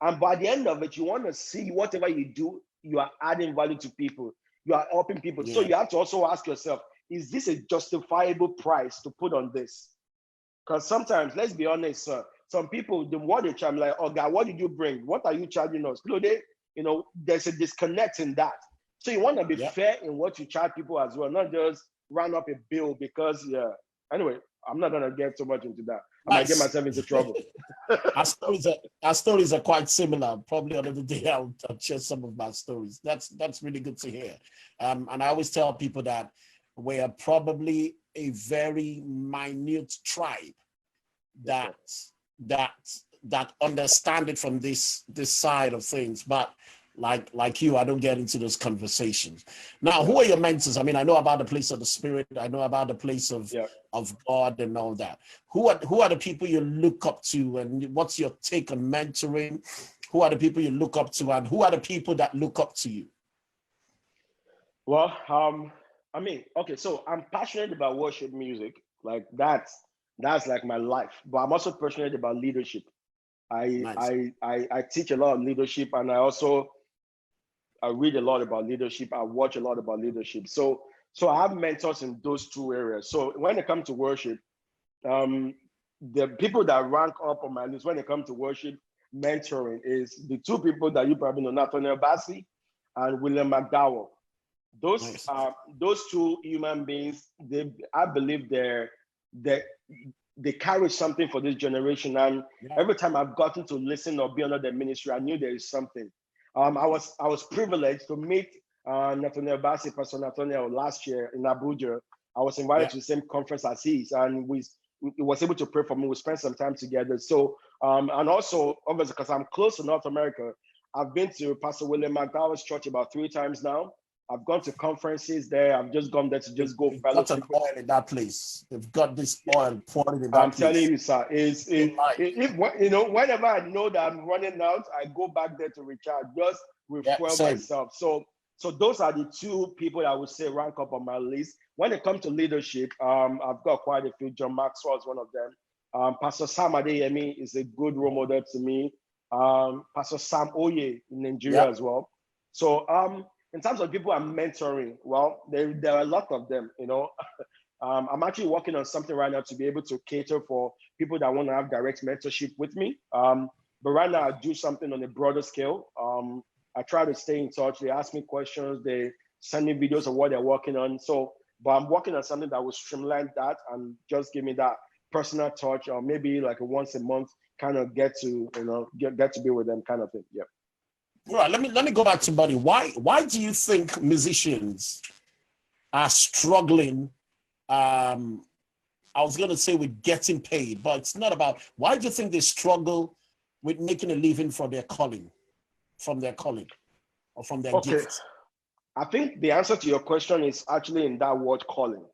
And by the end of it, you want to see whatever you do, you are adding value to people. You are helping people. So you have to also ask yourself, is this a justifiable price to put on this? Because sometimes, let's be honest, sir, some people, the more they charge, like, oh God, what did you bring? What are you charging us? There's a disconnect in that. So you want to be fair in what you charge people as well, not just run up a bill because, Anyway, I'm not going to get so much into that. I might get myself into trouble. Our stories are quite similar. Probably another day I'll share some of my stories. That's really good to hear. And I always tell people that we are probably a very minute tribe that understand it from this side of things. But like you, I don't get into those conversations. Now, who are your mentors? I mean, I know about the place of the Spirit. I know about the place of God and all that. Who are the people you look up to, and what's your take on mentoring? Who are the people you look up to, and who are the people that look up to you? Well, so I'm passionate about worship music. Like that's like my life. But I'm also passionate about leadership. I teach a lot of leadership, and I read a lot about leadership. I watch a lot about leadership. So I have mentors in those two areas. So when it comes to worship, the people that rank up on my list when it comes to worship mentoring is the two people that you probably know, Nathaniel Bassey and William McDowell. Those two human beings, I believe they carry something for this generation. And every time I've gotten to listen or be under their ministry, I knew there is something. I was privileged to meet Nathaniel Bassey, Pastor Nathaniel, last year in Abuja. I was invited to the same conference as his, and he was able to pray for me. We spent some time together. So, and also, obviously, because I'm close to North America, I've been to Pastor William McDowell's church about 3 times now. I've gone to conferences there. I've just gone there to just go fellowship. Got an oil in that place. They've got this oil pouring in that I'm place. telling you, sir, whenever I know that I'm running out, I go back there to recharge, just refuel myself. So those are the two people I would say rank up on my list. When it comes to leadership, I've got quite a few. John Maxwell is one of them. Pastor Sam Adeyemi is a good role model to me. Pastor Sam Oye in Nigeria as well. So in terms of people I'm mentoring, well, there are a lot of them, I'm actually working on something right now to be able to cater for people that want to have direct mentorship with me. But right now I do something on a broader scale. I try to stay in touch. They ask me questions. They send me videos of what they're working on. But I'm working on something that will streamline that and just give me that personal touch, or maybe like a once a month kind of get to be with them kind of thing. Yeah. All right, let me go back to Buddy. Why do you think musicians are struggling? I was going to say with getting paid, but it's not about. Why do you think they struggle with making a living from their calling, or from their gift? I think the answer to your question is actually in that word calling.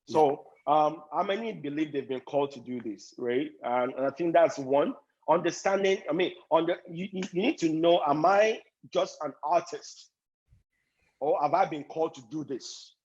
So how many believe they've been called to do this, right? And I think that's one. Understanding, you need to know, am I just an artist? Or have I been called to do this?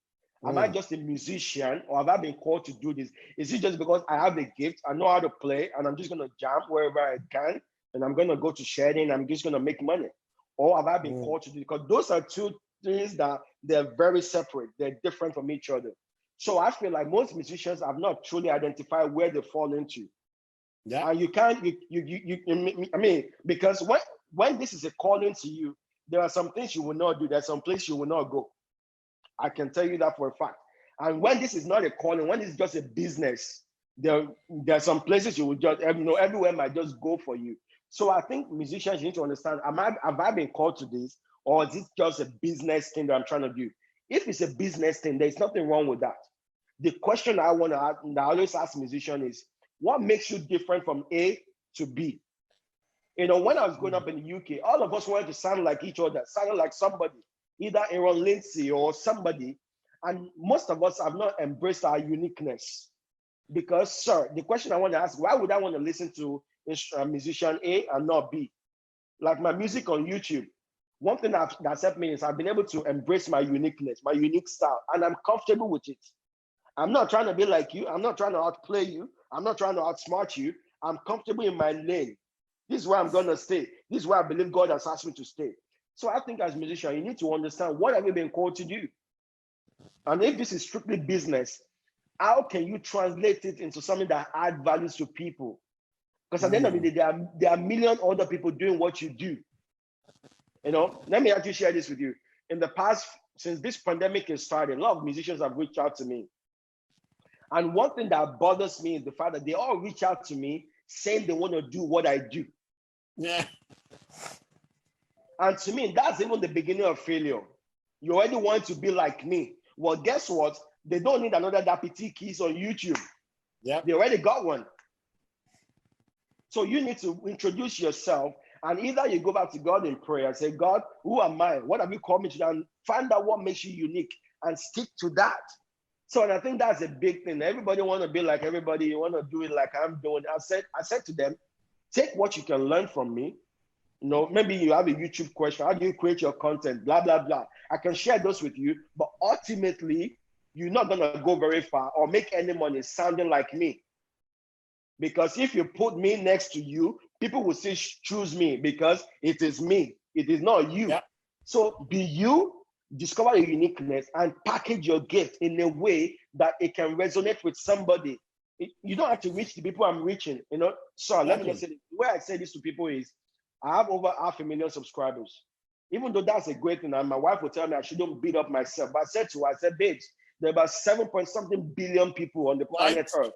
Am I just a musician, or have I been called to do this? Is it just because I have the gift, I know how to play, and I'm just going to jam wherever I can, and I'm going to go to sharing, I'm just going to make money? Or have I been called to do it? Because those are two things that they're very separate. They're different from each other. So I feel like most musicians have not truly identified where they fall into. Yeah. And you can't, because when this is a calling to you, there are some things you will not do. There's some places you will not go. I can tell you that for a fact. And when this is not a calling, when it's just a business, there are some places you will just, everywhere might just go for you. So I think musicians, you need to understand, have I been called to this, or is it just a business thing that I'm trying to do? If it's a business thing, there's nothing wrong with that. The question I want to ask, and I always ask musicians is, what makes you different from A to B? When I was growing up in the UK, all of us wanted to sound like each other, sound like somebody, either Aaron Lindsay or somebody. And most of us have not embraced our uniqueness. Because, sir, the question I want to ask, why would I want to listen to musician A and not B? Like my music on YouTube, one thing that's helped me is I've been able to embrace my uniqueness, my unique style, and I'm comfortable with it. I'm not trying to be like you. I'm not trying to outplay you. I'm not trying to outsmart you. I'm comfortable in my lane. This is where I'm going to stay. This is where I believe God has asked me to stay. So I think as a musician, you need to understand what have you been called to do? And if this is strictly business, how can you translate it into something that adds values to people? Because at the end of the day, there are a million other people doing what you do. You know, let me actually share this with you. In the past, since this pandemic has started, a lot of musicians have reached out to me. And one thing that bothers me is the fact that they all reach out to me saying they want to do what I do. Yeah. And to me, that's even the beginning of failure. You already want to be like me. Well, guess what? They don't need another DappyTKeys on YouTube. Yeah. They already got one. So you need to introduce yourself, and either you go back to God in prayer and say, God, who am I? What have you called me to do? And find out what makes you unique and stick to that. So, and I think that's a big thing. Everybody want to be like everybody. You want to do it like I'm doing. I said to them, take what you can learn from me. You know, maybe you have a YouTube question. How do you create your content? Blah, blah, blah. I can share those with you. But ultimately, you're not going to go very far or make any money sounding like me. Because if you put me next to you, people will say, choose me because it is me. It is not you. Yeah. So be you, discover your uniqueness, and package your gift in a way that it can resonate with somebody. You don't have to reach the people I'm reaching. You know, so let me just say, the way I say this to people is, I have over 500,000 subscribers. Even though that's a great thing, and my wife will tell me I shouldn't beat up myself. But I said to her, I said, babes, there are about 7-point-something billion people on the planet Earth.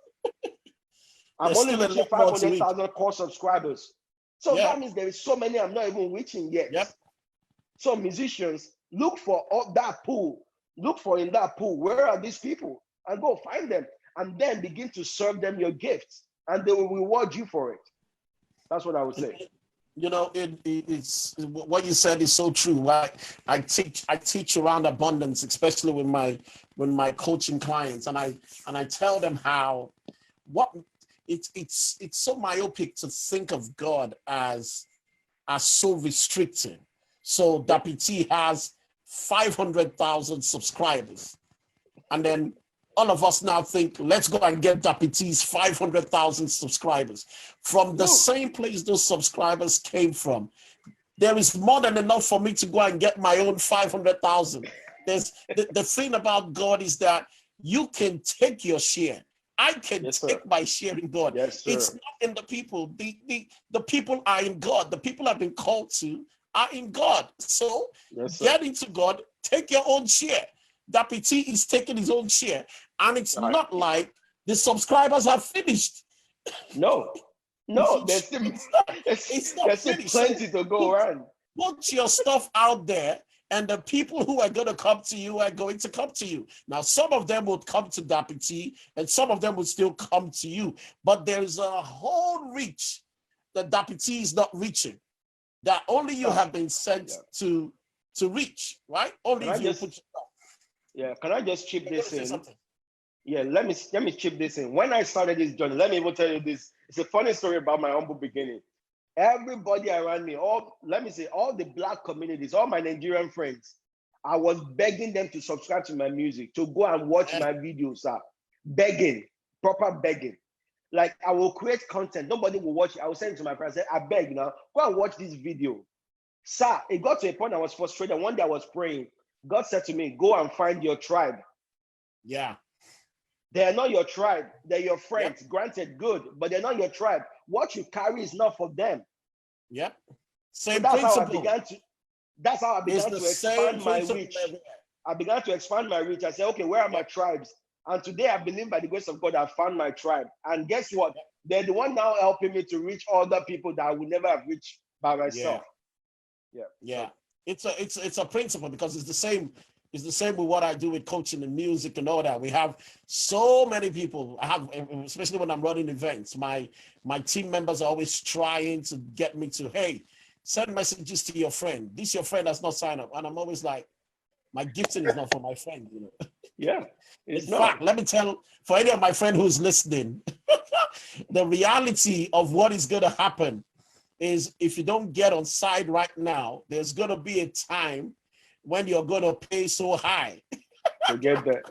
I'm only reaching 500,000 core subscribers. So that means there is so many I'm not even reaching yet. Yep. So musicians, look for that pool. Look for in that pool, where are these people? And go find them. And then begin to serve them your gifts. And they will reward you for it. That's what I would say. You know, it's what you said is so true. I teach around abundance, especially with my coaching clients, and I tell them how it's so myopic to think of God as so restricting. So DappyT has 500,000 subscribers, and then all of us now think, let's go and get DappyT's 500,000 subscribers from the same place those subscribers came from. There is more than enough for me to go and get my own 500,000. There's the thing about God is that you can take your share. I can take my share in God. Yes, it's not in the people. The people are in God. The people I've been called to are in God. So get into God, take your own share. DappyT is taking his own share. And it's not like the subscribers are finished. No, there's still plenty to go around. Put your stuff out there, and the people who are going to come to you are going to come to you. Now, some of them will come to DappyT, and some of them will still come to you. But there's a whole reach that DappyT is not reaching, that only you have been sent to reach, right? Only if you put yourself. Yeah, can I just chip this in? Yeah, let me chip this in. When I started this journey, let me even tell you this. It's a funny story about my humble beginning. Everybody around me, all the Black communities, all my Nigerian friends, I was begging them to subscribe to my music, to go and watch my videos, begging, proper begging. Like, I will create content, nobody will watch it. I will send it to my friends, I say, I beg now, go and watch this video. Sir, it got to a point I was frustrated. One day I was praying. God said to me, go and find your tribe. Yeah. They're not your tribe. They're your friends. Yep. Granted, good, but they're not your tribe. What you carry is not for them. Yep. Same principle. That's how I began to expand my reach. I began to expand my reach. I said, okay, where are my tribes? And today I believe by the grace of God, I found my tribe. And guess what? They're the one now helping me to reach other people that I would never have reached by myself. Yeah. So. It's a principle, because it's the same. It's the same with what I do with coaching and music and all that. We have so many people. I have, especially when I'm running events, my team members are always trying to get me to, hey, send messages to your friend. This your friend has not signed up. And I'm always like, my gifting is not for my friend, you know. Yeah. In fact, let me tell, for any of my friend who's listening, the reality of what is going to happen is, if you don't get on side right now, there's going to be a time when you're going to pay so high to get that.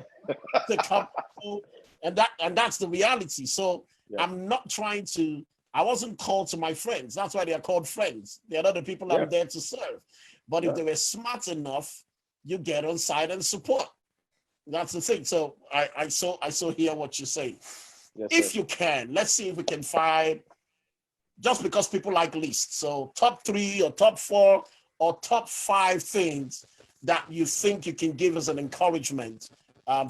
to come, and that's the reality. So Yeah. I wasn't called to my friends. That's why they are called friends. They're not the people I'm there to serve. But if they were smart enough, you get on side and support. That's the thing. So I saw hear what you say. Yes, if sir. you can, let's see if we can find, just because people like lists. So top 3 or top 4 or top 5 things that you think you can give as an encouragement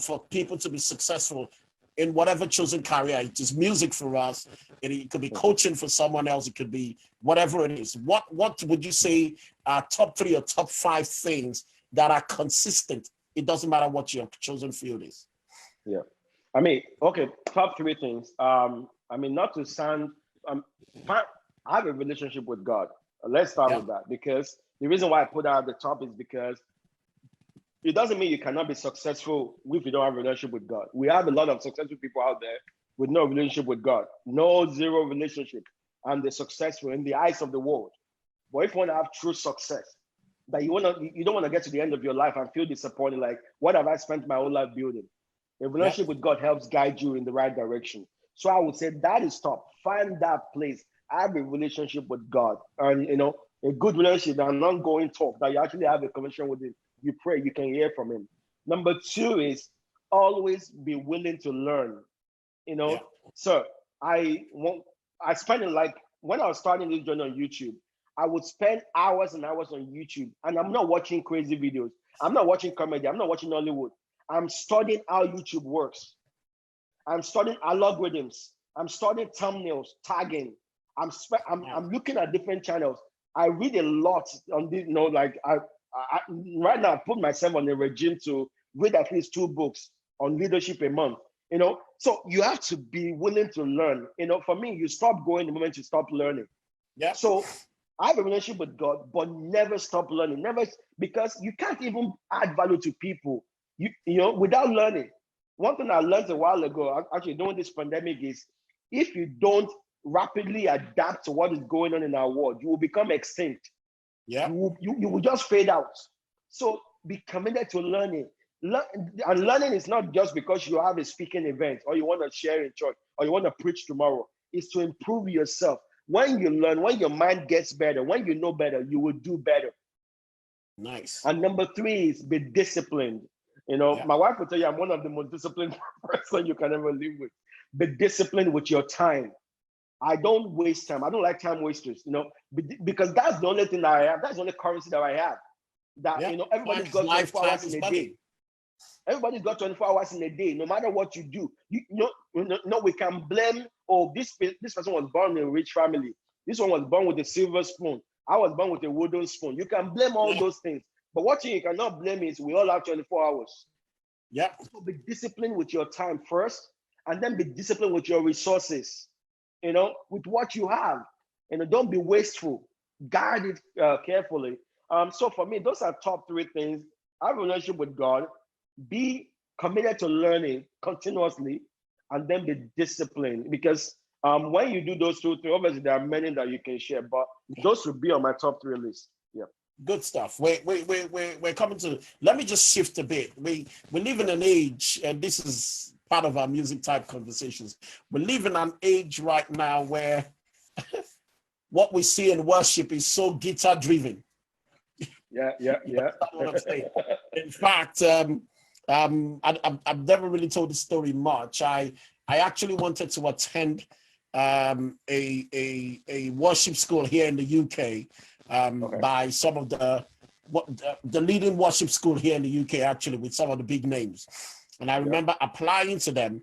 for people to be successful in whatever chosen career. It is music for us. It could be coaching for someone else. It could be whatever it is. What would you say are top 3 or top 5 things that are consistent? It doesn't matter what your chosen field is. Yeah. I mean, okay, top 3 things. I mean, not to sound, I have a relationship with God. Let's start with that, because the reason why I put that at the top is because it doesn't mean you cannot be successful if you don't have a relationship with God. We have a lot of successful people out there with no relationship with God, zero relationship, and they're successful in the eyes of the world. But if you want to have true success, that you don't want to get to the end of your life and feel disappointed, like, what have I spent my whole life building? A relationship with God helps guide you in the right direction. So I would say that is top. Find that place. Have a relationship with God, and a good relationship, an ongoing talk that you actually have a conversation with Him. You pray, you can hear from Him. Number 2 is always be willing to learn. So I spent it, like, when I was starting this journey on YouTube, I would spend hours and hours on YouTube, and I'm not watching crazy videos. I'm not watching comedy. I'm not watching Hollywood. I'm studying how YouTube works. I'm studying algorithms. I'm studying thumbnails, tagging. I'm looking at different channels. I read a lot on this. I right now I put myself on a regime to read at least 2 books on leadership a month. So you have to be willing to learn. For me, you stop going the moment you stop learning. Yeah. So I have a relationship with God, but never stop learning. Never, because you can't even add value to people, without learning. One thing I learned a while ago, actually during this pandemic, is if you don't rapidly adapt to what is going on in our world, you will become extinct. Yeah. You will just fade out. So be committed to learning. And learning is not just because you have a speaking event or you want to share in church or you want to preach tomorrow. It's to improve yourself. When you learn, when your mind gets better, when you know better, you will do better. Nice. And number 3 is be disciplined. My wife will tell you I'm one of the most disciplined person you can ever live with. Be disciplined with your time. I don't waste time. I don't like time wasters, because that's the only thing that I have. That's the only currency that I have. That, everybody's got 24 hours in a day. Everybody's got 24 hours in a day. No matter what you do, we can blame, this person was born in a rich family. This one was born with a silver spoon. I was born with a wooden spoon. You can blame all those things. But what you cannot blame is we all have 24 hours. Yeah. So be disciplined with your time first, and then be disciplined with your resources, with what you have. Don't be wasteful. Guard it carefully. So for me, those are top 3 things. Have a relationship with God, be committed to learning continuously, and then be disciplined. Because when you do those 2 things, obviously there are many that you can share, but those would be on my top 3 list. Yeah. Good stuff. We're coming to. Let me just shift a bit. We live in an age, and this is part of our music type conversations. We live in an age right now where what we see in worship is so guitar driven. Yeah. That's what I'm saying. In fact, I've never really told the story much. I actually wanted to attend a worship school here in the UK by some of the leading worship school here in the UK, actually, with some of the big names. And I remember applying to them,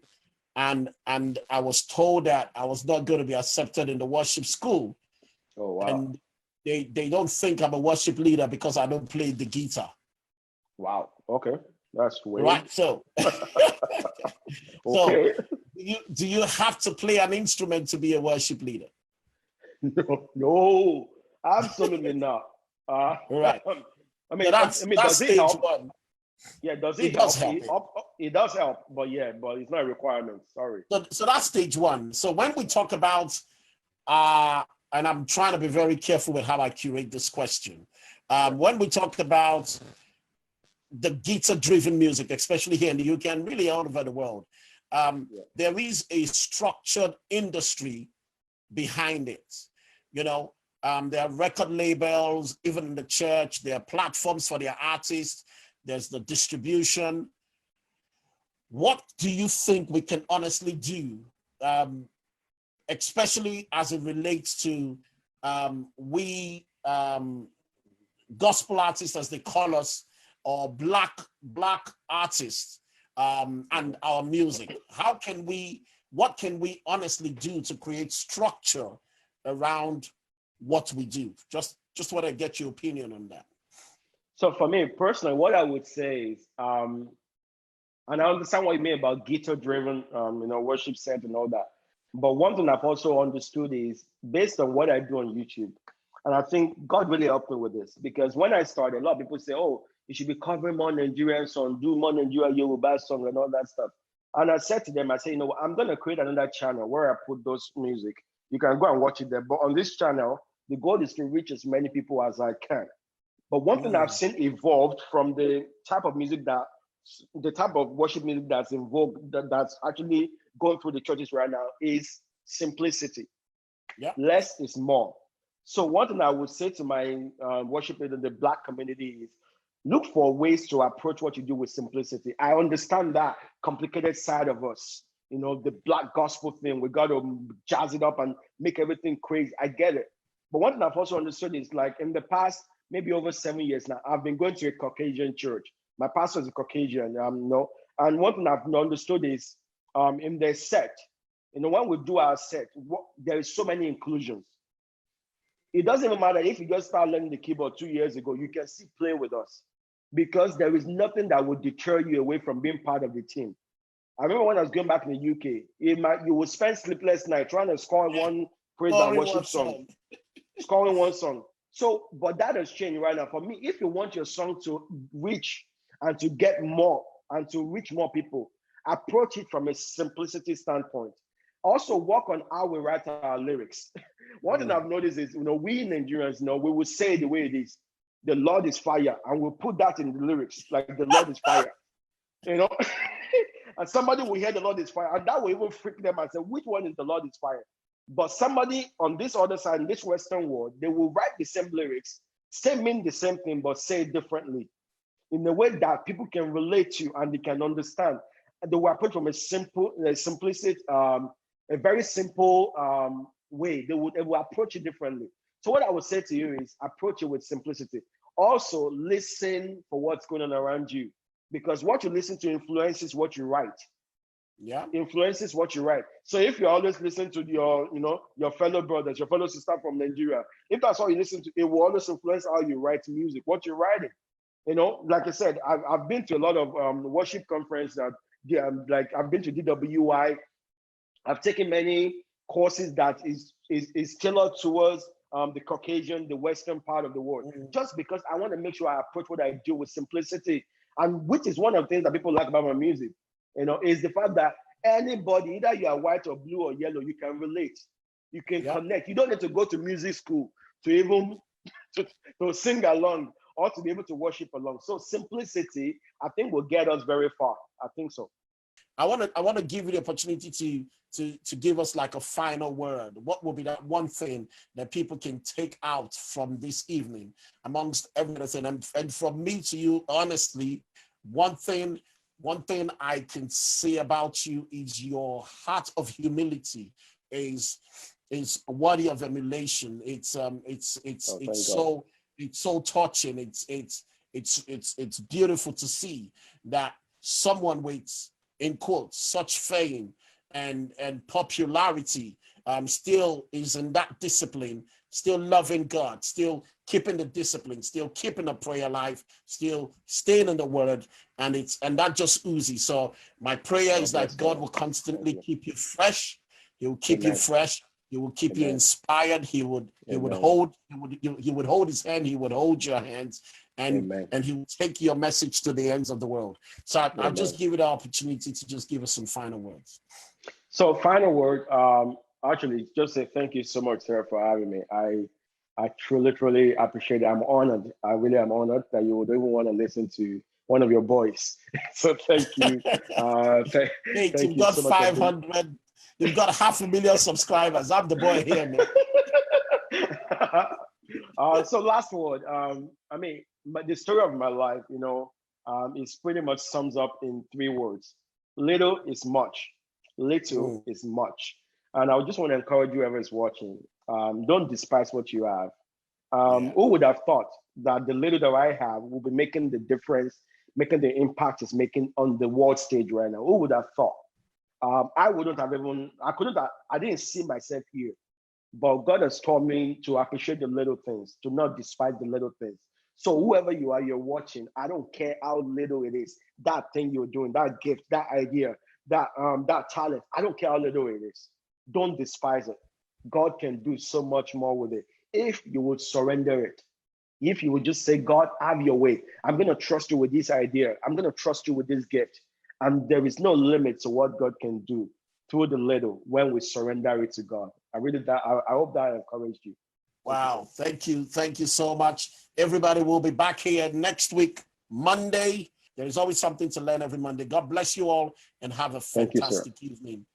and I was told that I was not going to be accepted in the worship school. Oh, wow. And they don't think I'm a worship leader because I don't play the guitar. Wow. Okay. That's weird. Right. So, okay. do you have to play an instrument to be a worship leader? No, absolutely not. Right. I mean, that's does it help? 1. Yeah, does it, it does help? It does help, but it's not a requirement. Sorry. So that's stage 1. So when we talk about, and I'm trying to be very careful with how I curate this question. When we talk about the guitar-driven music, especially here in the UK and really all over the world, there is a structured industry behind it. You know, there are record labels, even in the church, there are platforms for their artists, there's the distribution. What do you think we can honestly do, especially as it relates to we gospel artists, as they call us, or black artists, and our music? What can we honestly do to create structure around what we do? Just want to get your opinion on that. So for me personally, what I would say is, and I understand what you mean about guitar-driven, worship set and all that. But one thing I've also understood is, based on what I do on YouTube, and I think God really helped me with this, because when I started, a lot of people say, "Oh, you should be covering more Nigerian songs, do more Nigerian Yoruba song and all that stuff." And I said to them, I say, I'm going to create another channel where I put those music. You can go and watch it there. But on this channel, the goal is to reach as many people as I can. But one thing I've seen evolved from the type of music the type of worship music that's in vogue, that's actually going through the churches right now, is simplicity. Yeah. Less is more. So one thing I would say to my worship leaders in the Black community is, look for ways to approach what you do with simplicity. I understand that complicated side of us, the Black gospel thing. We got to jazz it up and make everything crazy. I get it. But one thing I've also understood is, like, in the past, maybe over 7 years now, I've been going to a Caucasian church. My pastor is a Caucasian, and one thing I've understood is, in their set, when we do our set, there is so many inclusions. It doesn't even matter if you just start learning the keyboard 2 years ago, you can still play with us, because there is nothing that would deter you away from being part of the team. I remember when I was going back in the UK, you would spend sleepless night trying to score one praise and worship song, scoring one song. So, but that has changed right now. For me, if you want your song to reach and to get more and to reach more people, approach it from a simplicity standpoint. Also work on how we write our lyrics. One thing I've noticed is, we Nigerians, we will say it the way it is. The Lord is fire, and we'll put that in the lyrics, like the Lord is fire, and somebody will hear the Lord is fire, and that will even freak them and say, which one is the Lord is fire? But somebody on this other side, in this Western world, they will write the same lyrics, mean the same thing, but say it differently, in a way that people can relate to and they can understand. And they will approach from a very simple way. They will approach it differently. So what I would say to you is, approach it with simplicity. Also, listen for what's going on around you, because what you listen to influences what you write. Yeah. Influences what you write. So if you always listen to your fellow brothers, your fellow sister from Nigeria, if that's all you listen to, it will always influence how you write music, what you're writing. Like I said, I've been to a lot of worship conferences that, like, I've been to DWI. I've taken many courses that is tailored towards the Caucasian, the Western part of the world, just because I want to make sure I approach what I do with simplicity, and which is one of the things that people like about my music, is the fact that anybody, either you are white or blue or yellow, you can relate, you can connect. You don't need to go to music school to even to sing along or to be able to worship along. So simplicity, I think, will get us very far. I think so. I want to give you the opportunity to give us like a final word. What will be that one thing that people can take out from this evening amongst everything? And from me to you, honestly, one thing I can say about you is your heart of humility is worthy of emulation. It's so touching. It's beautiful to see that someone with, in quotes, such fame and popularity still is in that discipline, still loving God, still keeping the discipline, still keeping the prayer life, still staying in the word, and that just oozes. So my prayer is that God will constantly keep you fresh. He will keep you fresh. He will keep you inspired. He would hold his hand. He would hold your hands, and he will take your message to the ends of the world. So I'll just give you the opportunity to just give us some final words. So final word, actually, just say thank you so much, sir, for having me. I truly appreciate it. I'm honored. I really am honored that you would even want to listen to one of your boys. So thank you. Hey, Thank you've you got so much. 500. You've got 500,000 subscribers. I'm the boy here, man. So last word. I mean, the story of my life, is pretty much sums up in 3 words. Little is much. Little is much. And I just want to encourage you, whoever is watching, don't despise what you have. Who would have thought that the little that I have will be making the difference, making the impact it's making on the world stage right now? Who would have thought? I wouldn't have even, I didn't see myself here. But God has taught me to appreciate the little things, to not despise the little things. So whoever you are, you're watching, I don't care how little it is, that thing you're doing, that gift, that idea, that talent, I don't care how little it is. Don't despise it. God can do so much more with it if you would surrender it. If you would just say, God, have your way. I'm going to trust you with this idea. I'm going to trust you with this gift. And there is no limit to what God can do through the little when we surrender it to God. I hope that encouraged you. Wow. Thank you. Thank you so much. Everybody will be back here next week, Monday. There is always something to learn every Monday. God bless you all and have a fantastic evening.